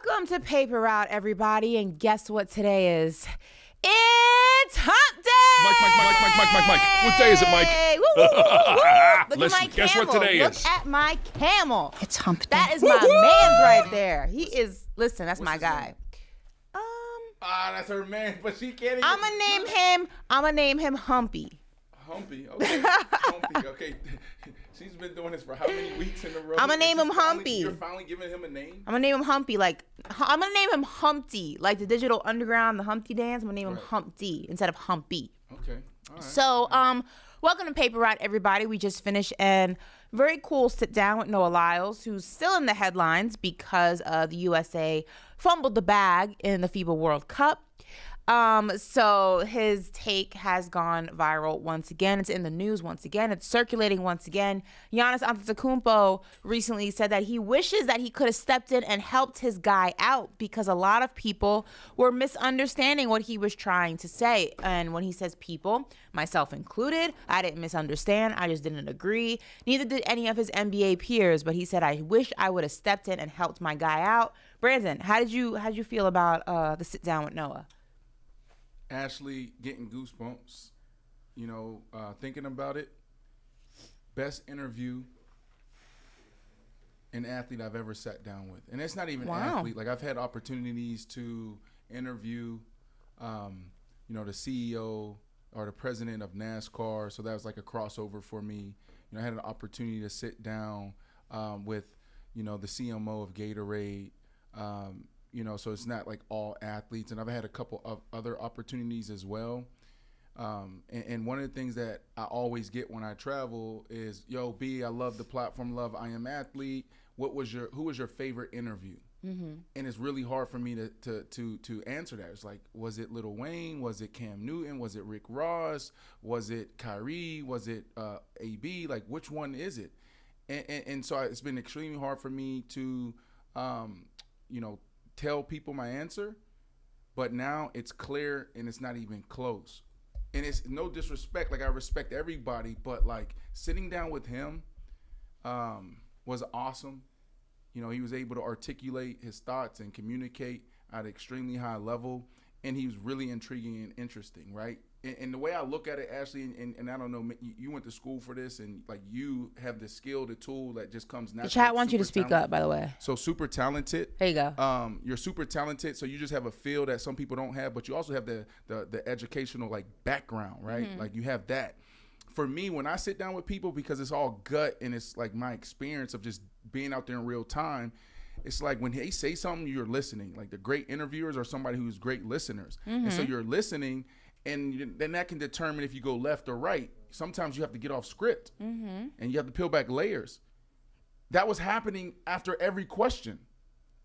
Welcome to Paper Route, everybody, and guess what today is? It's Hump Day! Mike. What day is it, Mike? Woo, woo, woo, woo. Look Listen, at my camel. guess what today is? Look at my camel. It's Hump Day. That is my man's right there. He is, listen, that's my guy. That's her man, but she can't even. I'm gonna name him Humpy. Humpy, okay. Humpy, okay. She's been doing this for how many weeks in a row? I'm gonna name him Humpy. You're finally giving him a name? I'm gonna name him Humpy. I'm gonna name him Humpty, like the Digital Underground, the Humpty Dance. I'm gonna name him Humpty instead of Humpy. Okay. All right. So, welcome to Paper Route, everybody. We just finished a very cool sit down with Noah Lyles, who's still in the headlines because the USA fumbled the bag in the FIBA World Cup. So his take has gone viral once again. It's in the news once again. It's circulating once again. Giannis Antetokounmpo recently said that he wishes that he could have stepped in and helped his guy out because a lot of people were misunderstanding what he was trying to say. And when he says people, myself included, I didn't misunderstand. I just didn't agree. Neither did any of his NBA peers. But he said, I wish I would have stepped in and helped my guy out. Brandon, how did you feel about the sit down with Noah? Ashley, getting goosebumps, thinking about it. Best interview an athlete I've ever sat down with. And it's not even athlete. Like, I've had opportunities to interview, the CEO or the president of NASCAR. So that was like a crossover for me. I had an opportunity to sit down with, the CMO of Gatorade. So it's not like all athletes. And I've had a couple of other opportunities as well. And one of the things that I always get when I travel is, yo, B, I love the platform, love I Am Athlete. Who was your favorite interview? Mm-hmm. And it's really hard for me to answer that. It's like, was it Lil Wayne? Was it Cam Newton? Was it Rick Ross? Was it Kyrie? Was it AB? Like, which one is it? And so it's been extremely hard for me to, tell people my answer, but now it's clear and it's not even close. And it's no disrespect, like I respect everybody, but like sitting down with him was awesome. He was able to articulate his thoughts and communicate at an extremely high level, and he was really intriguing and interesting, right? And the way I look at it, Ashley, and I don't know, you went to school for this, and like you have the skill, the tool that just comes naturally. The chat wants you to speak up, by the way. So super talented. There you go. You're super talented, so you just have a feel that some people don't have, but you also have the educational like background, right? Mm-hmm. Like you have that. For me, when I sit down with people, because it's all gut and it's like my experience of just being out there in real time, it's like when they say something, you're listening. Like the great interviewers are somebody who's great listeners. Mm-hmm. And so you're listening, and then that can determine if you go left or right. Sometimes you have to get off script, and you have to peel back layers. That was happening after every question.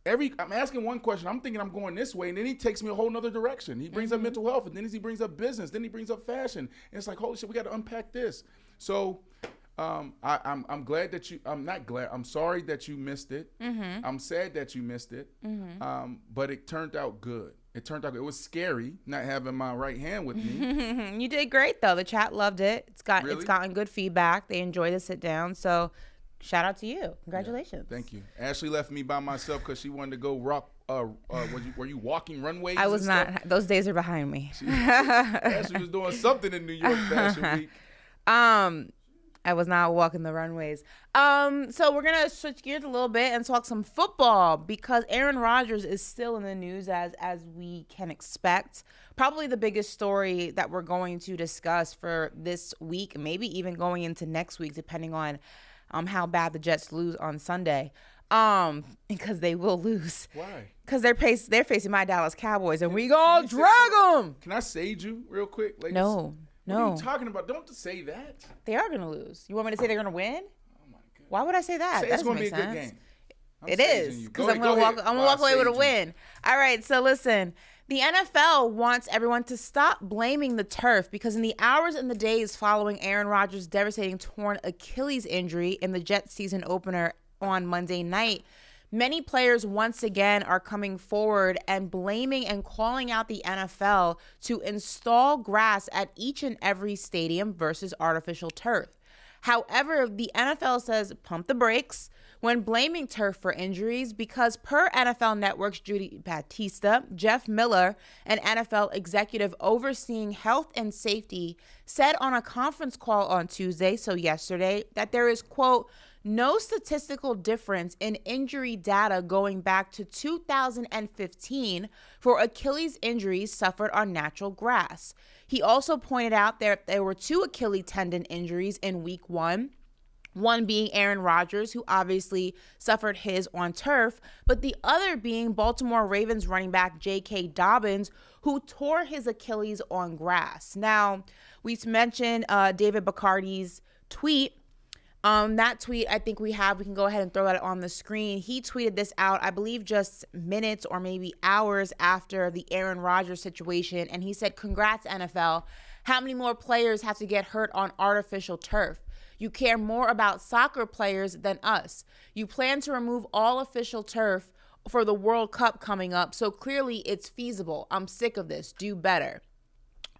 I'm asking one question, I'm thinking I'm going this way, and then he takes me a whole nother direction. He brings up mental health, and then he brings up business, then he brings up fashion. And it's like, holy shit, we got to unpack this. So I'm glad that I'm sorry that you missed it. Mm-hmm. I'm sad that you missed it. Mm-hmm. But it turned out good. It was scary not having my right hand with me. You did great, though. The chat loved it. It's gotten good feedback. They enjoyed the sit down. So shout out to you. Congratulations. Yeah, thank you. Ashley left me by myself because she wanted to go rock. Were you walking runways? I was not. Stuff? Those days are behind me. Ashley was doing something in New York Fashion Week. I was not walking the runways. So we're going to switch gears a little bit and talk some football because Aaron Rodgers is still in the news as we can expect. Probably the biggest story that we're going to discuss for this week, maybe even going into next week, depending on how bad the Jets lose on Sunday. Because they will lose. Why? Because they're facing my Dallas Cowboys, and we gonna drag them. Can I sage you real quick? Like, no. What are you talking about? Don't say that. They are going to lose. You want me to say they're going to win? Oh, my God. Why would I say that? It's going to be a good game. It is, because I'm going to walk away with a win. All right, so listen. The NFL wants everyone to stop blaming the turf because in the hours and the days following Aaron Rodgers' devastating torn Achilles injury in the Jets season opener on Monday night, many players once again are coming forward and blaming and calling out the NFL to install grass at each and every stadium versus artificial turf. However, the NFL says pump the brakes when blaming turf for injuries because per NFL Network's Judy Batista, Jeff Miller, an NFL executive overseeing health and safety, said on a conference call on Tuesday, so yesterday, that there is, quote, no statistical difference in injury data going back to 2015 for Achilles injuries suffered on natural grass. He also pointed out that there were 2 Achilles tendon injuries in week 1. One being Aaron Rodgers, who obviously suffered his on turf, but the other being Baltimore Ravens running back J.K. Dobbins, who tore his Achilles on grass. Now, we mentioned David Bacardi's tweet. That tweet, I think we can go ahead and throw that on the screen. He tweeted this out, I believe, just minutes or maybe hours after the Aaron Rodgers situation. And he said, congrats, NFL. How many more players have to get hurt on artificial turf? You care more about soccer players than us. You plan to remove all official turf for the World Cup coming up. So clearly it's feasible. I'm sick of this. Do better.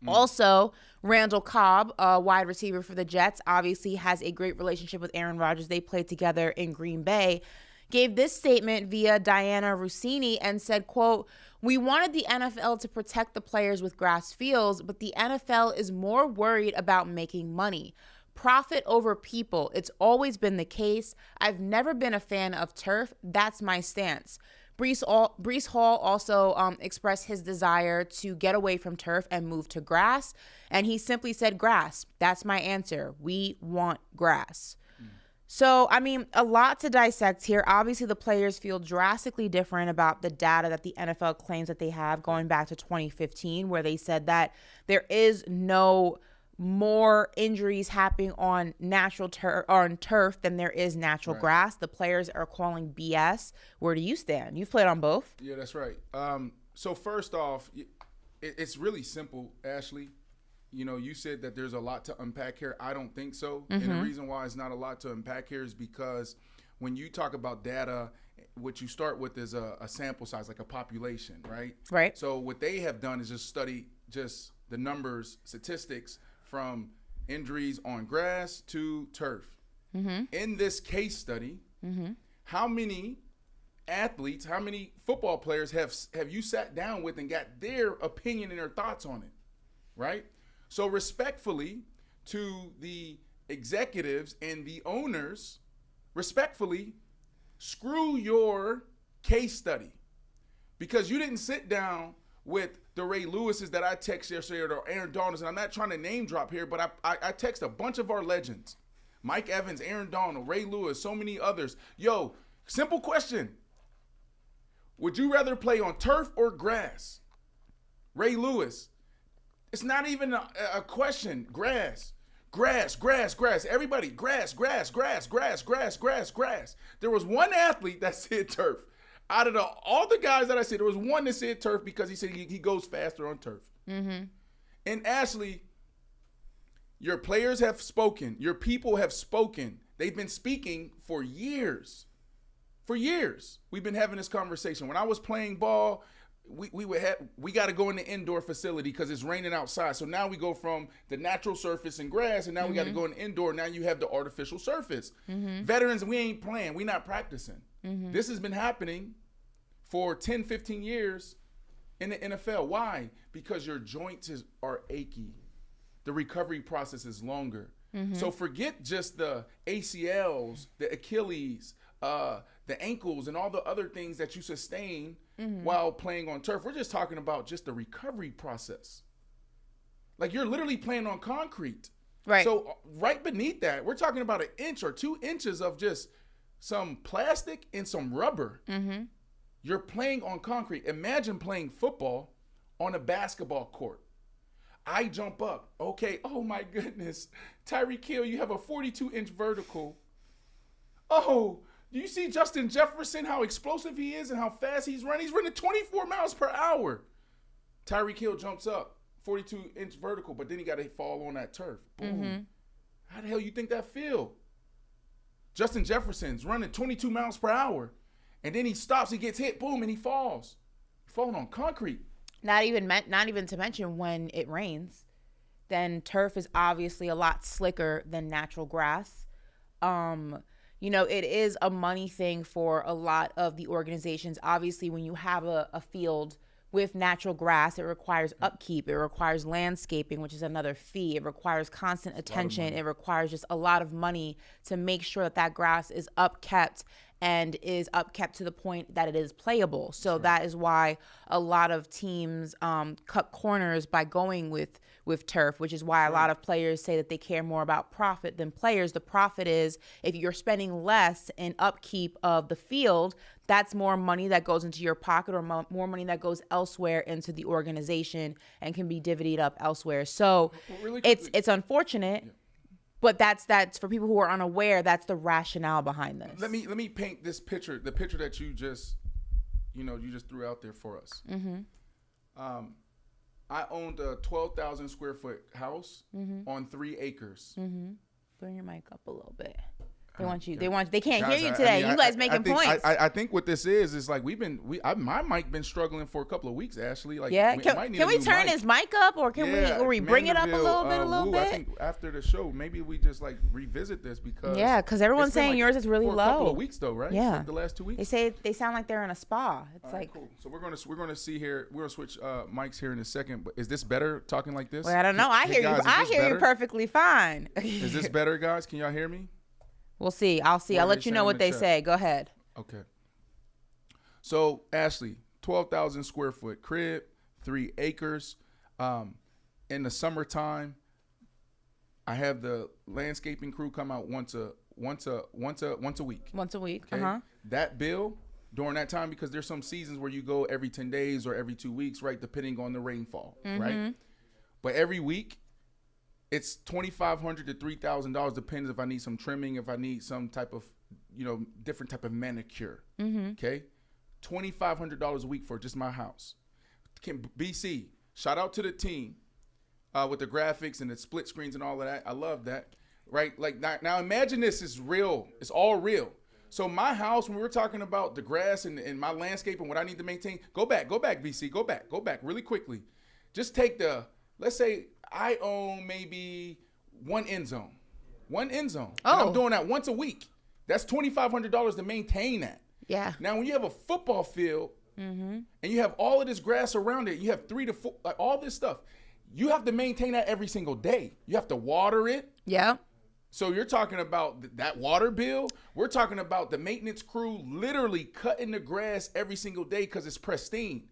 Also, Randall Cobb, a wide receiver for the Jets, obviously has a great relationship with Aaron Rodgers. They played together in Green Bay. Gave this statement via Diana Rossini and said, quote, we wanted the NFL to protect the players with grass fields, but the NFL is more worried about making money. Profit over people. It's always been the case. I've never been a fan of turf. That's my stance. Breece Hall also expressed his desire to get away from turf and move to grass. And he simply said grass. That's my answer. We want grass. So, I mean, a lot to dissect here. Obviously, the players feel drastically different about the data that the NFL claims that they have going back to 2015, where they said that there is no more injuries happening on natural turf than there is natural grass. The players are calling BS. Where do you stand? You've played on both. Yeah, that's right. So first off, it's really simple, Ashley. You know, you said that there's a lot to unpack here. I don't think so. And the reason why it's not a lot to unpack here is because when you talk about data, what you start with is a sample size, like a population, right? Right. So what they have done is just study just the numbers, statistics from injuries on grass to turf. In this case study, how many athletes, how many football players have you sat down with and got their opinion and their thoughts on it, right? So respectfully to the executives and the owners, respectfully, screw your case study, because you didn't sit down with the Ray Lewises that I text yesterday, or the Aaron Donalds, and I'm not trying to name drop here, but I text a bunch of our legends. Mike Evans, Aaron Donald, Ray Lewis, so many others. Yo, simple question. Would you rather play on turf or grass? Ray Lewis. It's not even a question. Grass. Grass, grass, grass. Everybody, grass, grass, grass, grass, grass, grass, grass. There was one athlete that said turf. Out of all the guys that I said, there was one that said turf because he said he goes faster on turf. And Ashley, your players have spoken. Your people have spoken. They've been speaking for years. For years, we've been having this conversation. When I was playing ball, we got to go in the indoor facility because it's raining outside. So now we go from the natural surface and grass, and now we got to go in the indoor. Now you have the artificial surface. Veterans, we ain't playing. We not practicing. This has been happening for 10, 15 years in the NFL. Why? Because your joints are achy. The recovery process is longer. So forget just the ACLs, the Achilles, the ankles, and all the other things that you sustain while playing on turf. We're just talking about just the recovery process. Like, you're literally playing on concrete. Right. So right beneath that, we're talking about 1 inch or 2 inches of just some plastic and some rubber. You're playing on concrete. Imagine playing football on a basketball court. I jump up. Okay, oh my goodness. Tyreek Hill, you have a 42-inch vertical. Oh, do you see Justin Jefferson, how explosive he is and how fast he's running? He's running 24 miles per hour. Tyreek Hill jumps up, 42-inch vertical, but then he got to fall on that turf. Boom. How the hell you think that feel? Justin Jefferson's running 22 miles per hour, and then he stops, he gets hit, boom, and he falls. Falling on concrete. Not even to mention when it rains. then turf is obviously a lot slicker than natural grass. It is a money thing for a lot of the organizations. Obviously, when you have a field with natural grass, it requires upkeep. It requires landscaping, which is another fee. It requires constant attention. It requires just a lot of money to make sure that grass is upkept and is upkept to the point that it is playable. So that is why a lot of teams cut corners by going with turf, which is why a lot of players say that they care more about profit than players. The profit is if you're spending less in upkeep of the field, that's more money that goes into your pocket or more money that goes elsewhere into the organization and can be divvied up elsewhere. So it's unfortunate. Yeah. But that's for people who are unaware. That's the rationale behind this. Let me paint this picture. The picture that you just threw out there for us. Mm-hmm. I owned a 12,000 square foot house on 3 acres. Mm-hmm. Bring your mic up a little bit. They can't hear you today. You guys making points. I think what this is like my mic been struggling for a couple of weeks, Ashley. Like, yeah, can we turn his mic up or can we bring it up a little bit? I think after the show, maybe we just like revisit this because everyone's saying yours is really low. A couple of weeks though, right? Yeah, like the last 2 weeks. They say they sound like they're in a spa. It's like cool. So we're gonna see here. We're gonna switch mics here in a second. But is this better talking like this? Well, I don't know. I hear you perfectly fine. Is this better, guys? Can y'all hear me? We'll see. I'll let you know what they say. Go ahead. Okay. So, Ashley, 12,000 square foot crib, 3 acres. In the summertime, I have the landscaping crew come out once a week. Once a week. Okay? That bill during that time, because there's some seasons where you go every 10 days or every 2 weeks, right, depending on the rainfall, right? But every week, it's $2,500 to $3,000. Depends if I need some trimming, if I need some type of, different type of manicure. Okay, $2,500 a week for just my house. BC, shout out to the team with the graphics and the split screens and all of that. I love that. Right, like now imagine this is real. It's all real. So my house, when we were talking about the grass and my landscape and what I need to maintain, go back, BC, go back really quickly. Just take let's say I own maybe one end zone. Oh. And I'm doing that once a week. That's $2,500 to maintain that. Yeah. Now, when you have a football field and you have all of this grass around it, you have 3 to 4, like all this stuff. You have to maintain that every single day. You have to water it. Yeah. So you're talking about that water bill. We're talking about the maintenance crew literally cutting the grass every single day because it's pristine.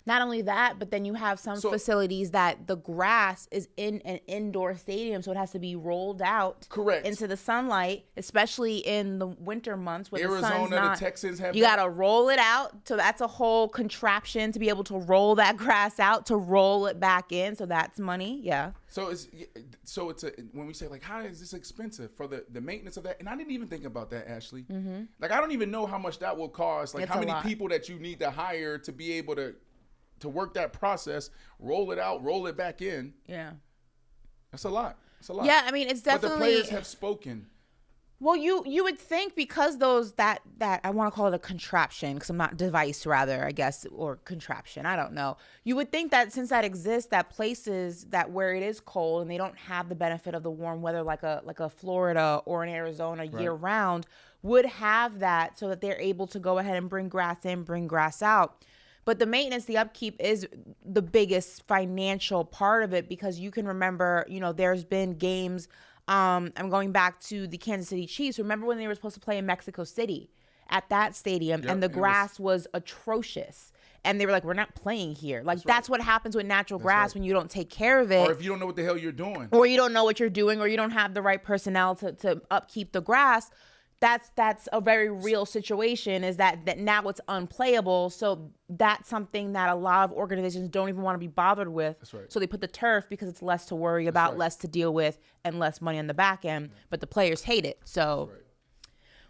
Not only that, but then you have some facilities that the grass is in an indoor stadium, so it has to be rolled out into the sunlight, especially in the winter months where the sun's not. The Texans have. You got to roll it out, so that's a whole contraption to be able to roll that grass out to roll it back in. So that's money, yeah. So it's when we say like, how is this expensive for the maintenance of that? And I didn't even think about that, Ashley. Like I don't even know how much that will cost. Like how many people that you need to hire to be able to work that process, roll it out, roll it back in. Yeah. That's a lot. Yeah, I mean, it's definitely. But the players have spoken. Well, you would think because that I want to call it a contraption because I'm not device rather, I guess, or contraption. I don't know. You would think that since that exists, that places that where it is cold and they don't have the benefit of the warm weather like a Florida or an Arizona year round would have that so that they're able to go ahead and bring grass in, bring grass out. But the maintenance, the upkeep is the biggest financial part of it because you can remember, there's been games. I'm going back to the Kansas City Chiefs. Remember when they were supposed to play in Mexico City at that stadium and the grass was atrocious. And they were like, we're not playing here. Like, that's what happens with natural grass when you don't take care of it. Or if you don't know what the hell you're doing. Or you don't know what you're doing or you don't have the right personnel to upkeep the grass. That's a very real situation is that now it's unplayable. So that's something that a lot of organizations don't even want to be bothered with. That's right. So they put the turf because it's less to worry about, less to deal with, and less money on the back end. But the players hate it. So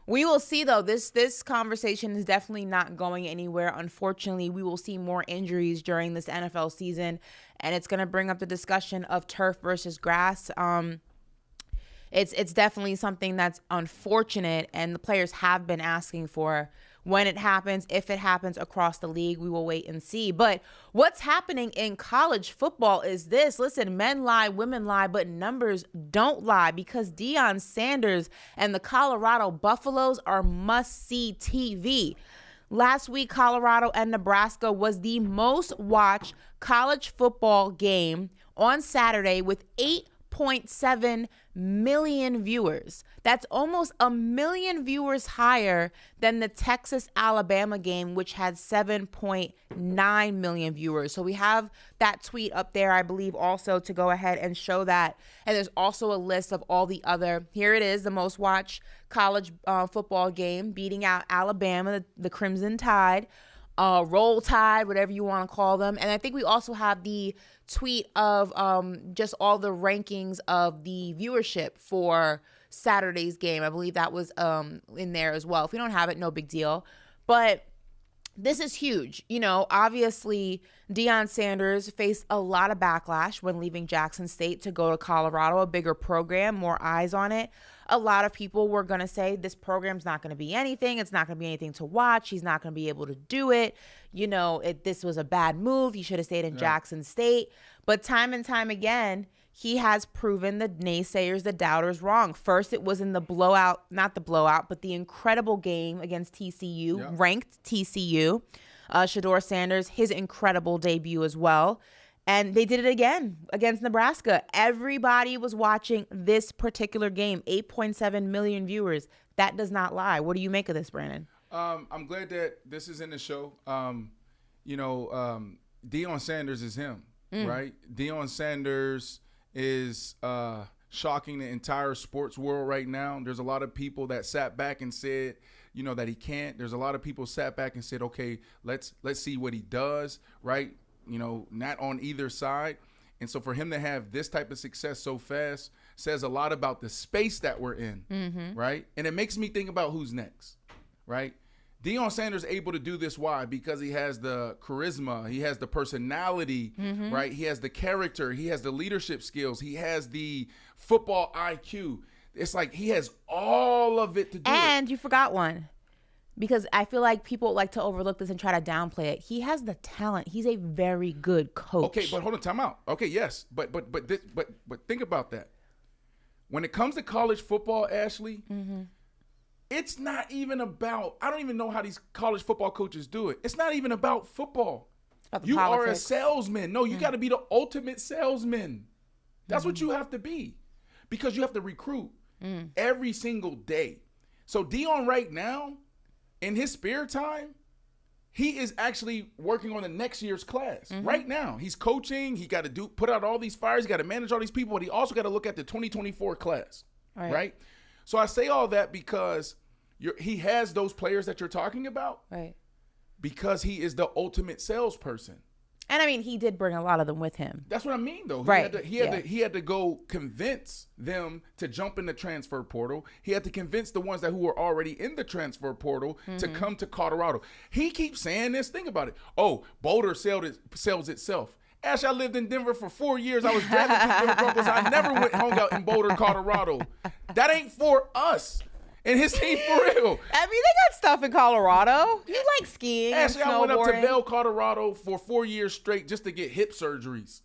we will see, though. This conversation is definitely not going anywhere. Unfortunately, we will see more injuries during this NFL season. And it's going to bring up the discussion of turf versus grass. It's definitely something that's unfortunate, and the players have been asking for when it happens, if it happens across the league, we will wait and see. But what's happening in college football is this. Listen, men lie, women lie, but numbers don't lie, because Deion Sanders and the Colorado Buffaloes are must-see TV. Last week, Colorado and Nebraska was the most watched college football game on Saturday with 8.7 million viewers. That's almost 1 million viewers higher than the Texas-Alabama game, which had 7.9 million viewers. So we have that tweet up there, I believe, also to go ahead and show that. And there's also a list of all the other. Here it is, the most watched college football game, beating out Alabama, the Crimson Tide, Roll Tide, whatever you want to call them. And I think we also have the tweet of just all the rankings of the viewership for Saturday's game. I believe that was in there as well. If we don't have it, no big deal. But this is huge. You know, obviously, Deion Sanders faced a lot of backlash when leaving Jackson State to go to Colorado, a bigger program, more eyes on it. A lot of people were going to say this program's not going to be anything. It's not going to be anything to watch. He's not going to be able to do it. You know, this was a bad move. He should have stayed in Jackson State. But time and time again, he has proven the naysayers, the doubters wrong. First, it was in the blowout, not the blowout, but the incredible game against TCU, ranked TCU. Shedeur Sanders, his incredible debut as well. And they did it again against Nebraska. Everybody was watching this particular game. 8.7 million viewers. That does not lie. What do you make of this, Brandon? I'm glad that this is in the show. Deion Sanders is him, right? Deion Sanders is shocking the entire sports world right now. There's a lot of people that sat back and said, you know, that he can't. There's a lot of people sat back and said, okay, let's see what he does, right? You know, not on either side. And so for him to have this type of success so fast says a lot about the space that we're in, right? And it makes me think about who's next, right? Deion Sanders able to do this. Why? Because he has the charisma, he has the personality, right? He has the character, he has the leadership skills, he has the football IQ. It's like he has all of it to do And you forgot one. Because I feel like people like to overlook this and try to downplay it. He has the talent. He's a very good coach. Okay, but hold on, time out. Okay, yes, but think about that. When it comes to college football, Ashley, it's not even about. I don't even know how these college football coaches do it. It's not even about football. It's about the you politics. are a salesman. No, you got to be the ultimate salesman. That's what you have to be, because you have to recruit every single day. So Deion right now, in his spare time, he is actually working on the next year's class. Right now, he's coaching. He got to put out all these fires. He got to manage all these people, but he also got to look at the 2024 class, right? So I say all that because he has those players that you're talking about, right? Because he is the ultimate salesperson. And I mean, he did bring a lot of them with him. That's what I mean, though. He had to go convince them to jump in the transfer portal. He had to convince the ones who were already in the transfer portal to come to Colorado. He keeps saying this. Think about it. Oh, Boulder sells itself. Ash, I lived in Denver for 4 years. I was drafted to the Denver Broncos. I never hung out in Boulder, Colorado. That ain't for us. And his team for real. I mean, they got stuff in Colorado. You like skiing and Actually, I went up to snowboarding. Vail, Colorado for 4 years straight just to get hip surgeries.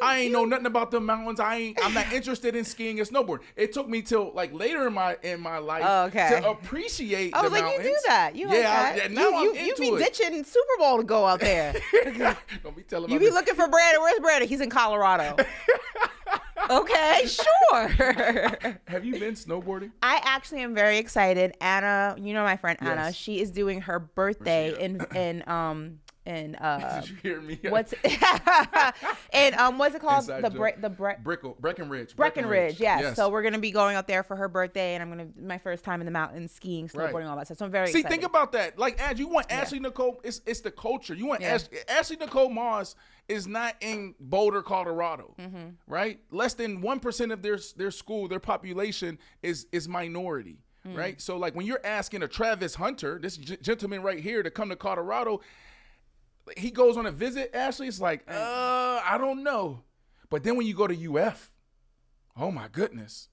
I ain't know nothing about the mountains. I'm not interested in skiing and snowboarding. It took me till like later in my life to appreciate the mountains. I was like, you do that. You like that. Now I'm into you be it. ditching Super Bowl to go out there. Don't be telling You me. be looking for Brandon. Where's Brandon? He's in Colorado. Okay, sure. Have you been snowboarding? I actually am very excited. Anna, you know my friend Anna. Yes. She is doing her birthday in Did you hear me? what's it called? Inside Breckenridge. Breckenridge, yes. So we're gonna be going out there for her birthday, and my first time in the mountains, skiing, snowboarding, all that stuff. So I'm very excited. Think about that. Like, you want Ashley Nicole? It's the culture. You want Ashley Nicole Moss is not in Boulder, Colorado, right? Less than 1% of their school, their population is minority, right? So like when you're asking a Travis Hunter, this gentleman right here, to come to Colorado, he goes on a visit, Ashley, it's like, I don't know. But then when you go to UF, oh my goodness.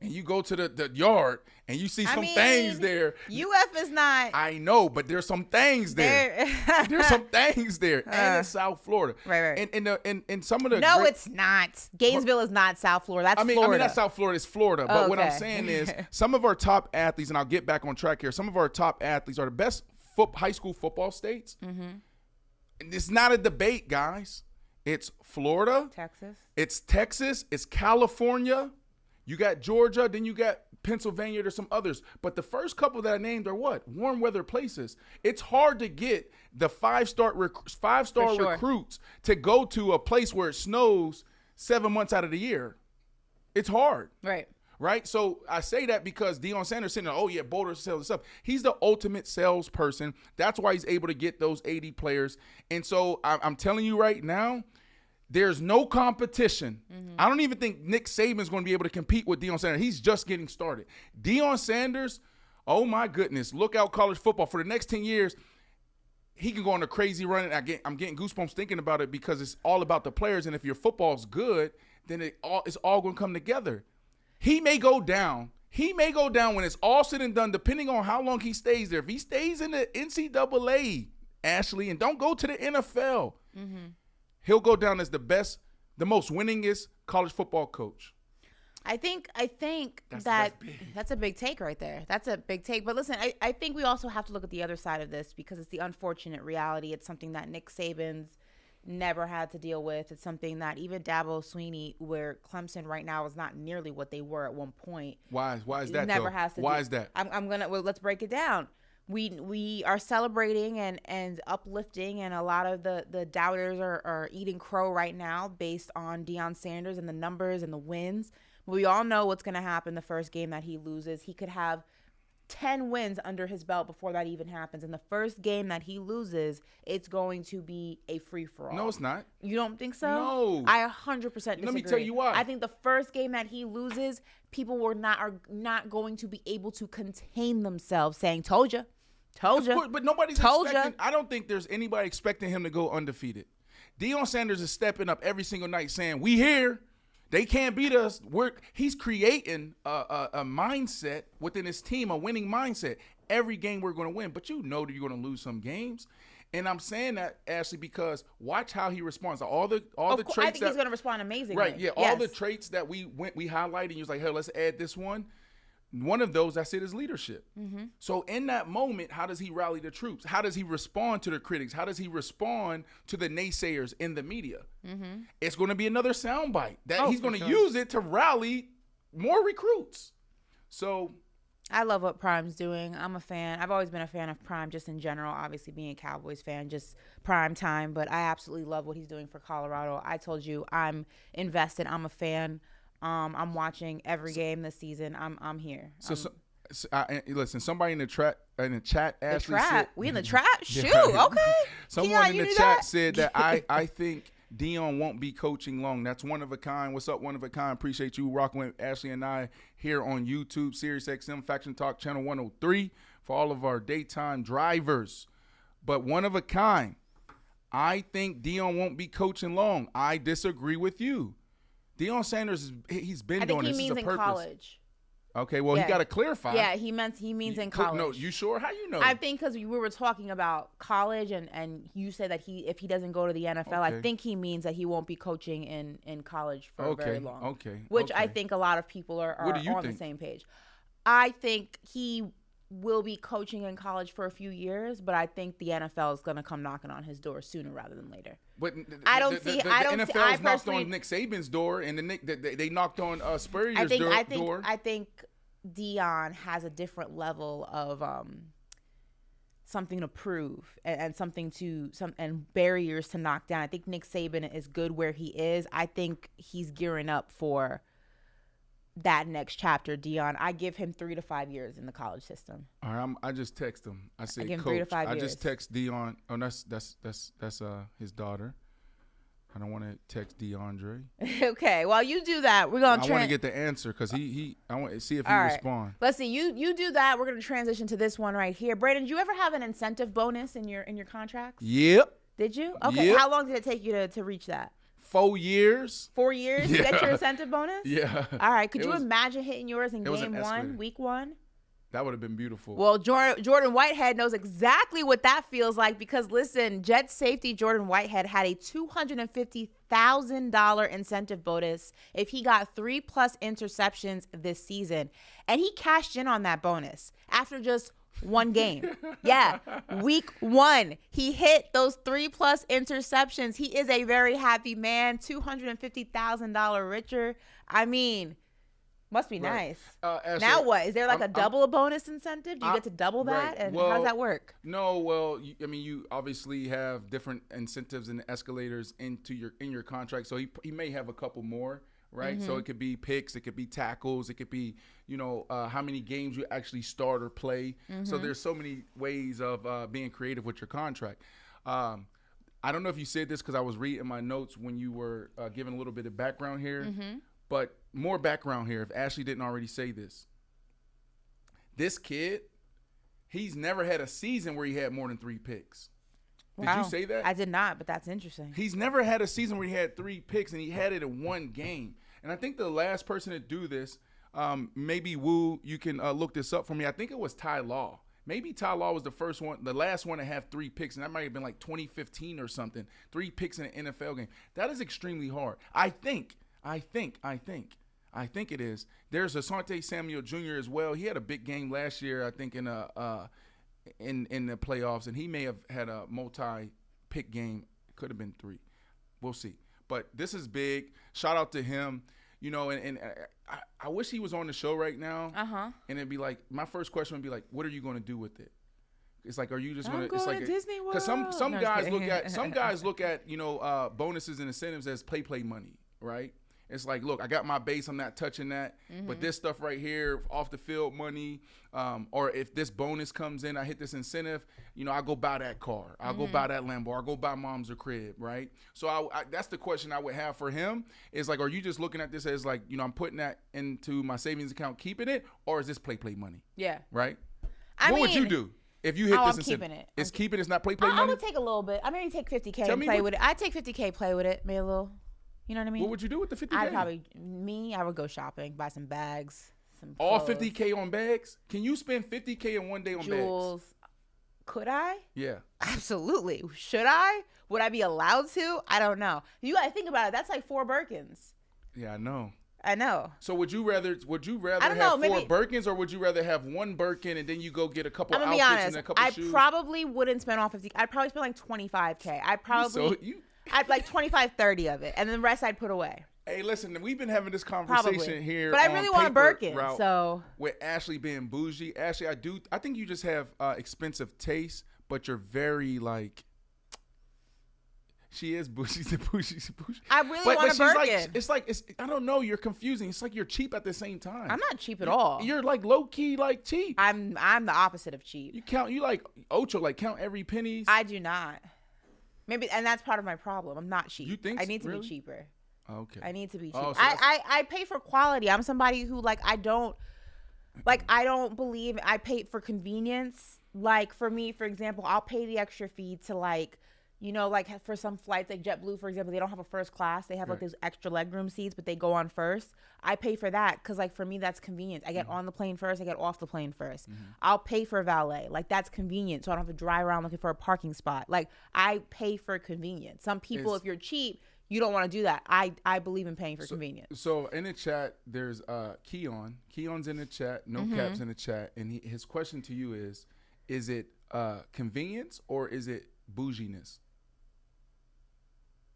and you go to the yard and you see some things there. UF is not. I know, but there's some things there. There's some things there. And it's South Florida. Right. And some of the No, it's not. Gainesville is not South Florida. That's Florida. I mean, that's South Florida. It's Florida. But what I'm saying is some of our top athletes, and I'll get back on track here, some of our top athletes are the best high school football states. And it's not a debate, guys. It's Florida. It's Texas. It's California. You got Georgia. Then you got Pennsylvania. There's some others. But the first couple that I named are what? Warm weather places. It's hard to get the five-star recruits to go to a place where it snows 7 months out of the year. It's hard. Right? So I say that because Deion Sanders saying, oh, yeah, Boulders sells this stuff. He's the ultimate salesperson. That's why he's able to get those 80 players. And so I'm telling you right now, there's no competition. I don't even think Nick Saban's going to be able to compete with Deion Sanders. He's just getting started. Deion Sanders, oh, my goodness, look out college football. For the next 10 years, he can go on a crazy run. And I'm getting goosebumps thinking about it because it's all about the players. And if your football's good, then it's all going to come together. He may go down. He may go down when it's all said and done, depending on how long he stays there. If he stays in the NCAA, Ashley, and don't go to the NFL, he'll go down as the best, the most winningest college football coach. I think that's a big take right there. That's a big take. But listen, I think we also have to look at the other side of this because it's the unfortunate reality. It's something that Nick Saban's never had to deal with. It's something that even Dabo Swinney, where Clemson right now is not nearly what they were at one point. Why is that? Never has to. Why is that? Let's break it down. We are celebrating and uplifting, and a lot of the doubters are eating crow right now based on Deion Sanders and the numbers and the wins. We all know what's going to happen the first game that he loses. He could have 10 wins under his belt before that even happens. And the first game that he loses, it's going to be a free-for-all. No, it's not. You don't think so? No. I 100% disagree. Let me tell you why. I think the first game that he loses, people are not going to be able to contain themselves saying, told you. Told you. But nobody's expecting. I don't think there's anybody expecting him to go undefeated. Deion Sanders is stepping up every single night saying, we here. They can't beat us. He's creating a mindset within his team, a winning mindset. Every game we're going to win, but you know that you're going to lose some games. And I'm saying that, Ashley, because watch how he responds. All the traits. I think he's going to respond amazingly. Right, yeah. All the traits that we highlighted, and you was like, hey, let's add this one. One of those, that's it, is leadership. So in that moment, how does he rally the troops? How does he respond to the critics? How does he respond to the naysayers in the media? It's going to be another soundbite that he's going to use it to rally more recruits. So I love what Prime's doing. I'm a fan. I've always been a fan of Prime just in general, obviously being a Cowboys fan, just prime time. But I absolutely love what he's doing for Colorado. I told you I'm invested. I'm a fan. I'm watching every game this season. I'm here. Listen, somebody in the chat, Ashley said, we in the trap? Shoot, okay. Someone in the chat said that I think Deion won't be coaching long. That's One of a Kind. What's up, One of a Kind? Appreciate you rocking with Ashley and I here on YouTube, SiriusXM Faction Talk Channel 103 for all of our daytime drivers. But One of a Kind, I think Deion won't be coaching long. I disagree with you. Deion Sanders, he's been doing this. I think he means in college. Okay, well, he got to clarify. Yeah, he means in college. No, you sure? How you know? I think because we were talking about college, and you said that if he doesn't go to the NFL, I think he means that he won't be coaching in college for very long. Okay. Which I think a lot of people are on the same page. I think he will be coaching in college for a few years, but I think the NFL is going to come knocking on his door sooner rather than later. But the NFL's knocked on Nick Saban's door, and they knocked on Spurrier's door. I think Deion has a different level of something to prove and and barriers to knock down. I think Nick Saban is good where he is. I think he's gearing up for that next chapter. Deion, I give him 3 to 5 years in the college system. All right, I just text him. I say, give him Coach, 3 to 5 years. I just text Deion. Oh, that's his daughter. I don't want to text DeAndre. Okay, while you do that, we're gonna. I want to get the answer because I want to see if he responds. Let's see. You do that. We're gonna transition to this one right here. Brayden, did you ever have an incentive bonus in your contracts? Yep. Did you? Okay. Yep. How long did it take you to reach that? 4 years. 4 years to get your incentive bonus? Yeah. All right. Could you imagine hitting yours in game 1, week 1? That would have been beautiful. Well, Jordan Whitehead knows exactly what that feels like because, listen, Jets safety Jordan Whitehead had a $250,000 incentive bonus if he got 3+ interceptions this season. And he cashed in on that bonus after just one game. Yeah, week 1, he hit those 3+ interceptions. He is a very happy man, $250,000 richer. I mean, must be nice. Ashley, now what? Is there like a double bonus incentive? Do you get to double that? Right. And well, how does that work? No, well, you obviously have different incentives and escalators in your contract. So he may have a couple more, right? So it could be picks, it could be tackles, it could be how many games you actually start or play. So there's so many ways of being creative with your contract. I don't know if you said this because I was reading my notes when you were giving a little bit of background here. But more background here, if Ashley didn't already say this. This kid, he's never had a season where he had more than 3 picks. Did you say that? I did not, but that's interesting. He's never had a season where he had 3 picks, and he had it in one game. And I think the last person to do this, maybe Woo, you can look this up for me. I think it was Ty Law. Maybe Ty Law was the last one to have 3 picks, and that might have been like 2015 or something. 3 picks in an NFL game. That is extremely hard. I think it is. There's Asante Samuel Jr. as well. He had a big game last year, I think, in the playoffs, and he may have had a multi-pick game. Could have been 3. We'll see. But this is big. Shout out to him. And I wish he was on the show right now. And it'd be like, my first question would be like, what are you going to do with it? It's like, are you just going to? It's like Disney World. Because some guys look at bonuses and incentives as play money, right? It's like, look, I got my base, I'm not touching that. But this stuff right here, off the field money, or if this bonus comes in, I hit this incentive, I go buy that car. I'll go buy that Lambo. I'll go buy mom's a crib, right? So that's the question I would have for him is like, are you just looking at this as like, I'm putting that into my savings account, keeping it, or is this play money? Yeah. Right? What would you do? If you hit this incentive? Keeping it. It's keeping it's not play money? I would take a little bit. I maybe take $50K and play with it. I'd take $50K, play with it, maybe a little. You know what I mean? What would you do with the $50K? I would go shopping, buy some bags, some all clothes. $50K on bags? Can you spend $50K in one day on Jewels. bags? Could I? Yeah. Absolutely. Should I? Would I be allowed to? I don't know. You got to think about it. That's like 4 Birkins. Yeah, I know. So would you rather have 4 Birkins, or would you rather have 1 Birkin and then you go get a couple outfits and a couple shoes? I probably wouldn't spend all 50. I'd probably spend like $25K. I'd like 25, 30 of it, and then the rest I'd put away. Hey, listen, we've been having this conversation here, but I really want a Birkin. So with Ashley being bougie, Ashley, I think you just have expensive taste, but you're very like. She is bougie. She's bougie. I really want a Birkin. I don't know. You're confusing. It's like you're cheap at the same time. I'm not cheap at all. You're like low key, like cheap. I'm the opposite of cheap. You like Ocho, like count every penny. I do not. Maybe, and that's part of my problem. I'm not cheap. You think I need to really? be cheaper. Okay. I need to be cheap. So I pay for quality. I'm somebody who I don't believe I pay for convenience. Like for me, for example, I'll pay the extra fee to for some flights, like JetBlue, for example, they don't have a first class. They have like those extra legroom seats, but they go on first. I pay for that because for me, that's convenient. I get on the plane first. I get off the plane first. I'll pay for valet. That's convenient. So I don't have to drive around looking for a parking spot. I pay for convenience. Some people, if you're cheap, you don't want to do that. I believe in paying for convenience. So in the chat, there's Keon. Keon's in the chat. No Cap's in the chat. And his question to you is it convenience or is it bouginess?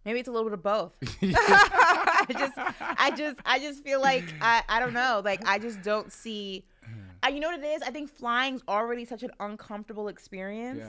Maybe it's a little bit of both. I just feel like I don't know. I just don't see. You know what it is? I think flying's already such an uncomfortable experience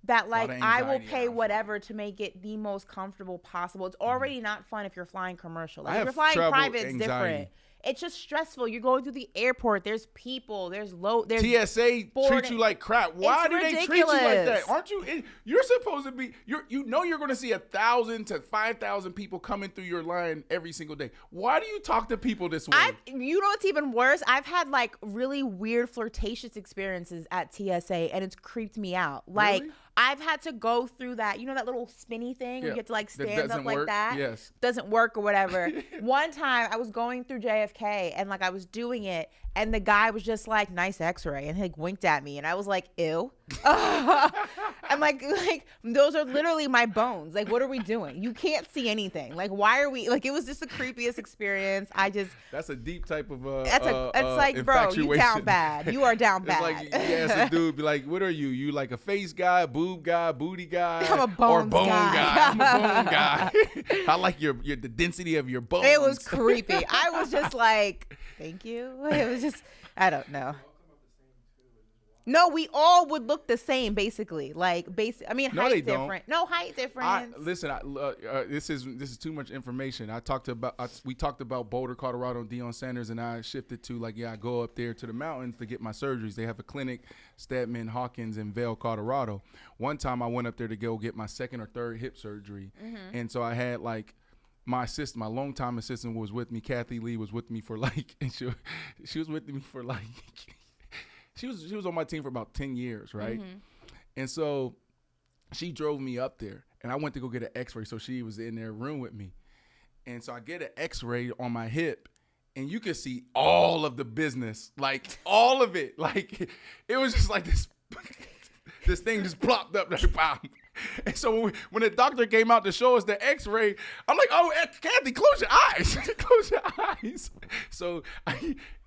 that I will pay whatever to make it the most comfortable possible. It's already not fun if you're flying commercial. If you're flying private, it's different. It's just stressful. You're going through the airport. There's people. There's TSA treats you like crap. Why do they treat you like that? Aren't you? You're supposed to be. You're going to see 1,000 to 5,000 people coming through your line every single day. Why do you talk to people this way? You know what's even worse? I've had really weird flirtatious experiences at TSA, and it's creeped me out. Really? I've had to go through that, you know, that little spinny thing where you have to like stand up like that? Yes. Doesn't work or whatever. One time I was going through JFK and like I was doing it and the guy was just like, nice x-ray, and he like winked at me and I was like, ew. I'm like those are literally my bones. Like, what are we doing? You can't see anything. Like, why are we, like, it was just the creepiest experience. That's a deep type of it's like, bro, you down bad. You are down bad. It's like, you ask a dude, be like, what are you? You like a face guy, boob guy, booty guy? I'm a bones guy. I'm a bone guy. I like the density of your bones. It was creepy. I was just like, thank you. It was just, I don't know. No, we all would look the same, basically. Like, I mean, no, height different. No, height different. Listen, this is too much information. We talked about Boulder, Colorado, and Deion Sanders, and I shifted to like, I go up there to the mountains to get my surgeries. They have a clinic, Stedman Hawkins in Vail, Colorado. One time I went up there to go get my second or third hip surgery, and so I had like my assistant, my longtime assistant was with me. Kathy Lee was with me for like, and she was with me for like. She was on my team for about 10 years, right? And so she drove me up there, and I went to go get an x-ray, so she was in their room with me. And so I get an x-ray on my hip, and you could see all of the business, like all of it. Like, it was just like this thing just plopped up, like, wow. And so when the doctor came out to show us the x-ray, I'm like, oh, Kathy, close your eyes. Close your eyes. So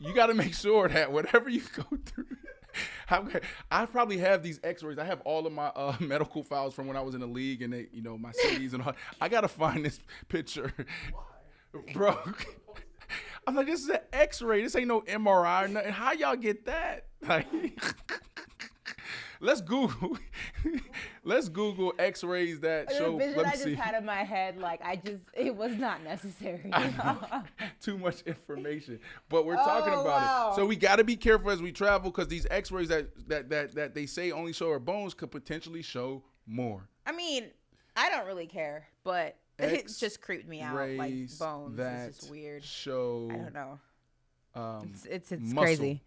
you got to make sure that whatever you go through, I probably have these x-rays. I have all of my medical files from when I was in the league and they, my CDs and all. I got to find this picture. Bro, I'm like, this is an x-ray. This ain't no MRI or nothing. How y'all get that? Like, Let's Google x-rays that show. The vision I just had in my head, like it was not necessary. Too much information. But we're talking about it. So we got to be careful as we travel because these x-rays that they say only show our bones could potentially show more. I mean, I don't really care, but it just creeped me out. Like bones. It's just weird. Show. I don't know. It's muscle. crazy.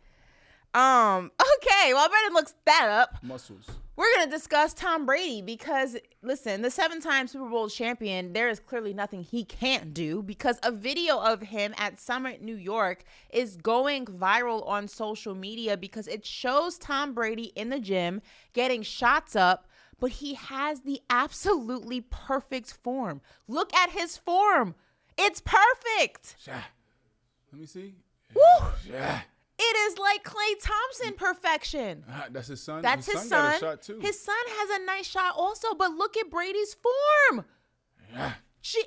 Okay, while Brendan looks that up, muscles. We're going to discuss Tom Brady because, listen, the 7-time Super Bowl champion, there is clearly nothing he can't do because a video of him at Summit, New York is going viral on social media because it shows Tom Brady in the gym getting shots up, but he has the absolutely perfect form. Look at his form. It's perfect. Let me see. Woo! Yeah. It is like Klay Thompson perfection. That's his son? That's his son. Got a shot too. His son has a nice shot also, but look at Brady's form. Yeah.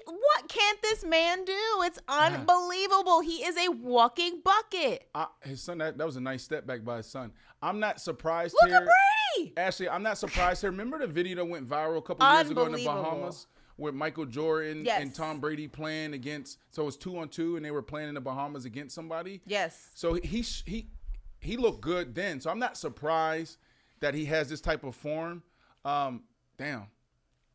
What can't this man do? It's unbelievable. He is a walking bucket. His son, that was a nice step back by his son. I'm not surprised here. Look at Brady. Ashley, I'm not surprised here. Remember the video that went viral a couple years ago in the Bahamas? With Michael Jordan and Tom Brady playing against, so it was 2-on-2 and they were playing in the Bahamas against somebody. Yes. So he looked good then. So I'm not surprised that he has this type of form. Damn.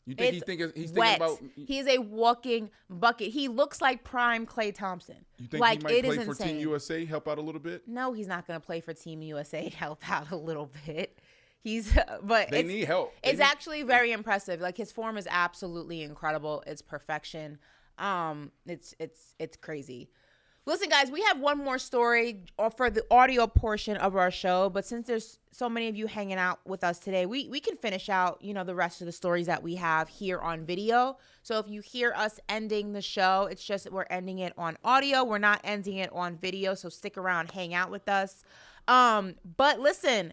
You think he's thinking about? He's a walking bucket. He looks like prime Klay Thompson. You think he might play for Team USA, help out a little bit? No, he's not going to play for Team USA to help out a little bit. They need help. It's actually very impressive. Like his form is absolutely incredible. It's perfection. It's crazy. Listen, guys, we have one more story for the audio portion of our show, but since there's so many of you hanging out with us today, we can finish out, the rest of the stories that we have here on video. So if you hear us ending the show, it's just we're ending it on audio. We're not ending it on video, so stick around, hang out with us. But listen,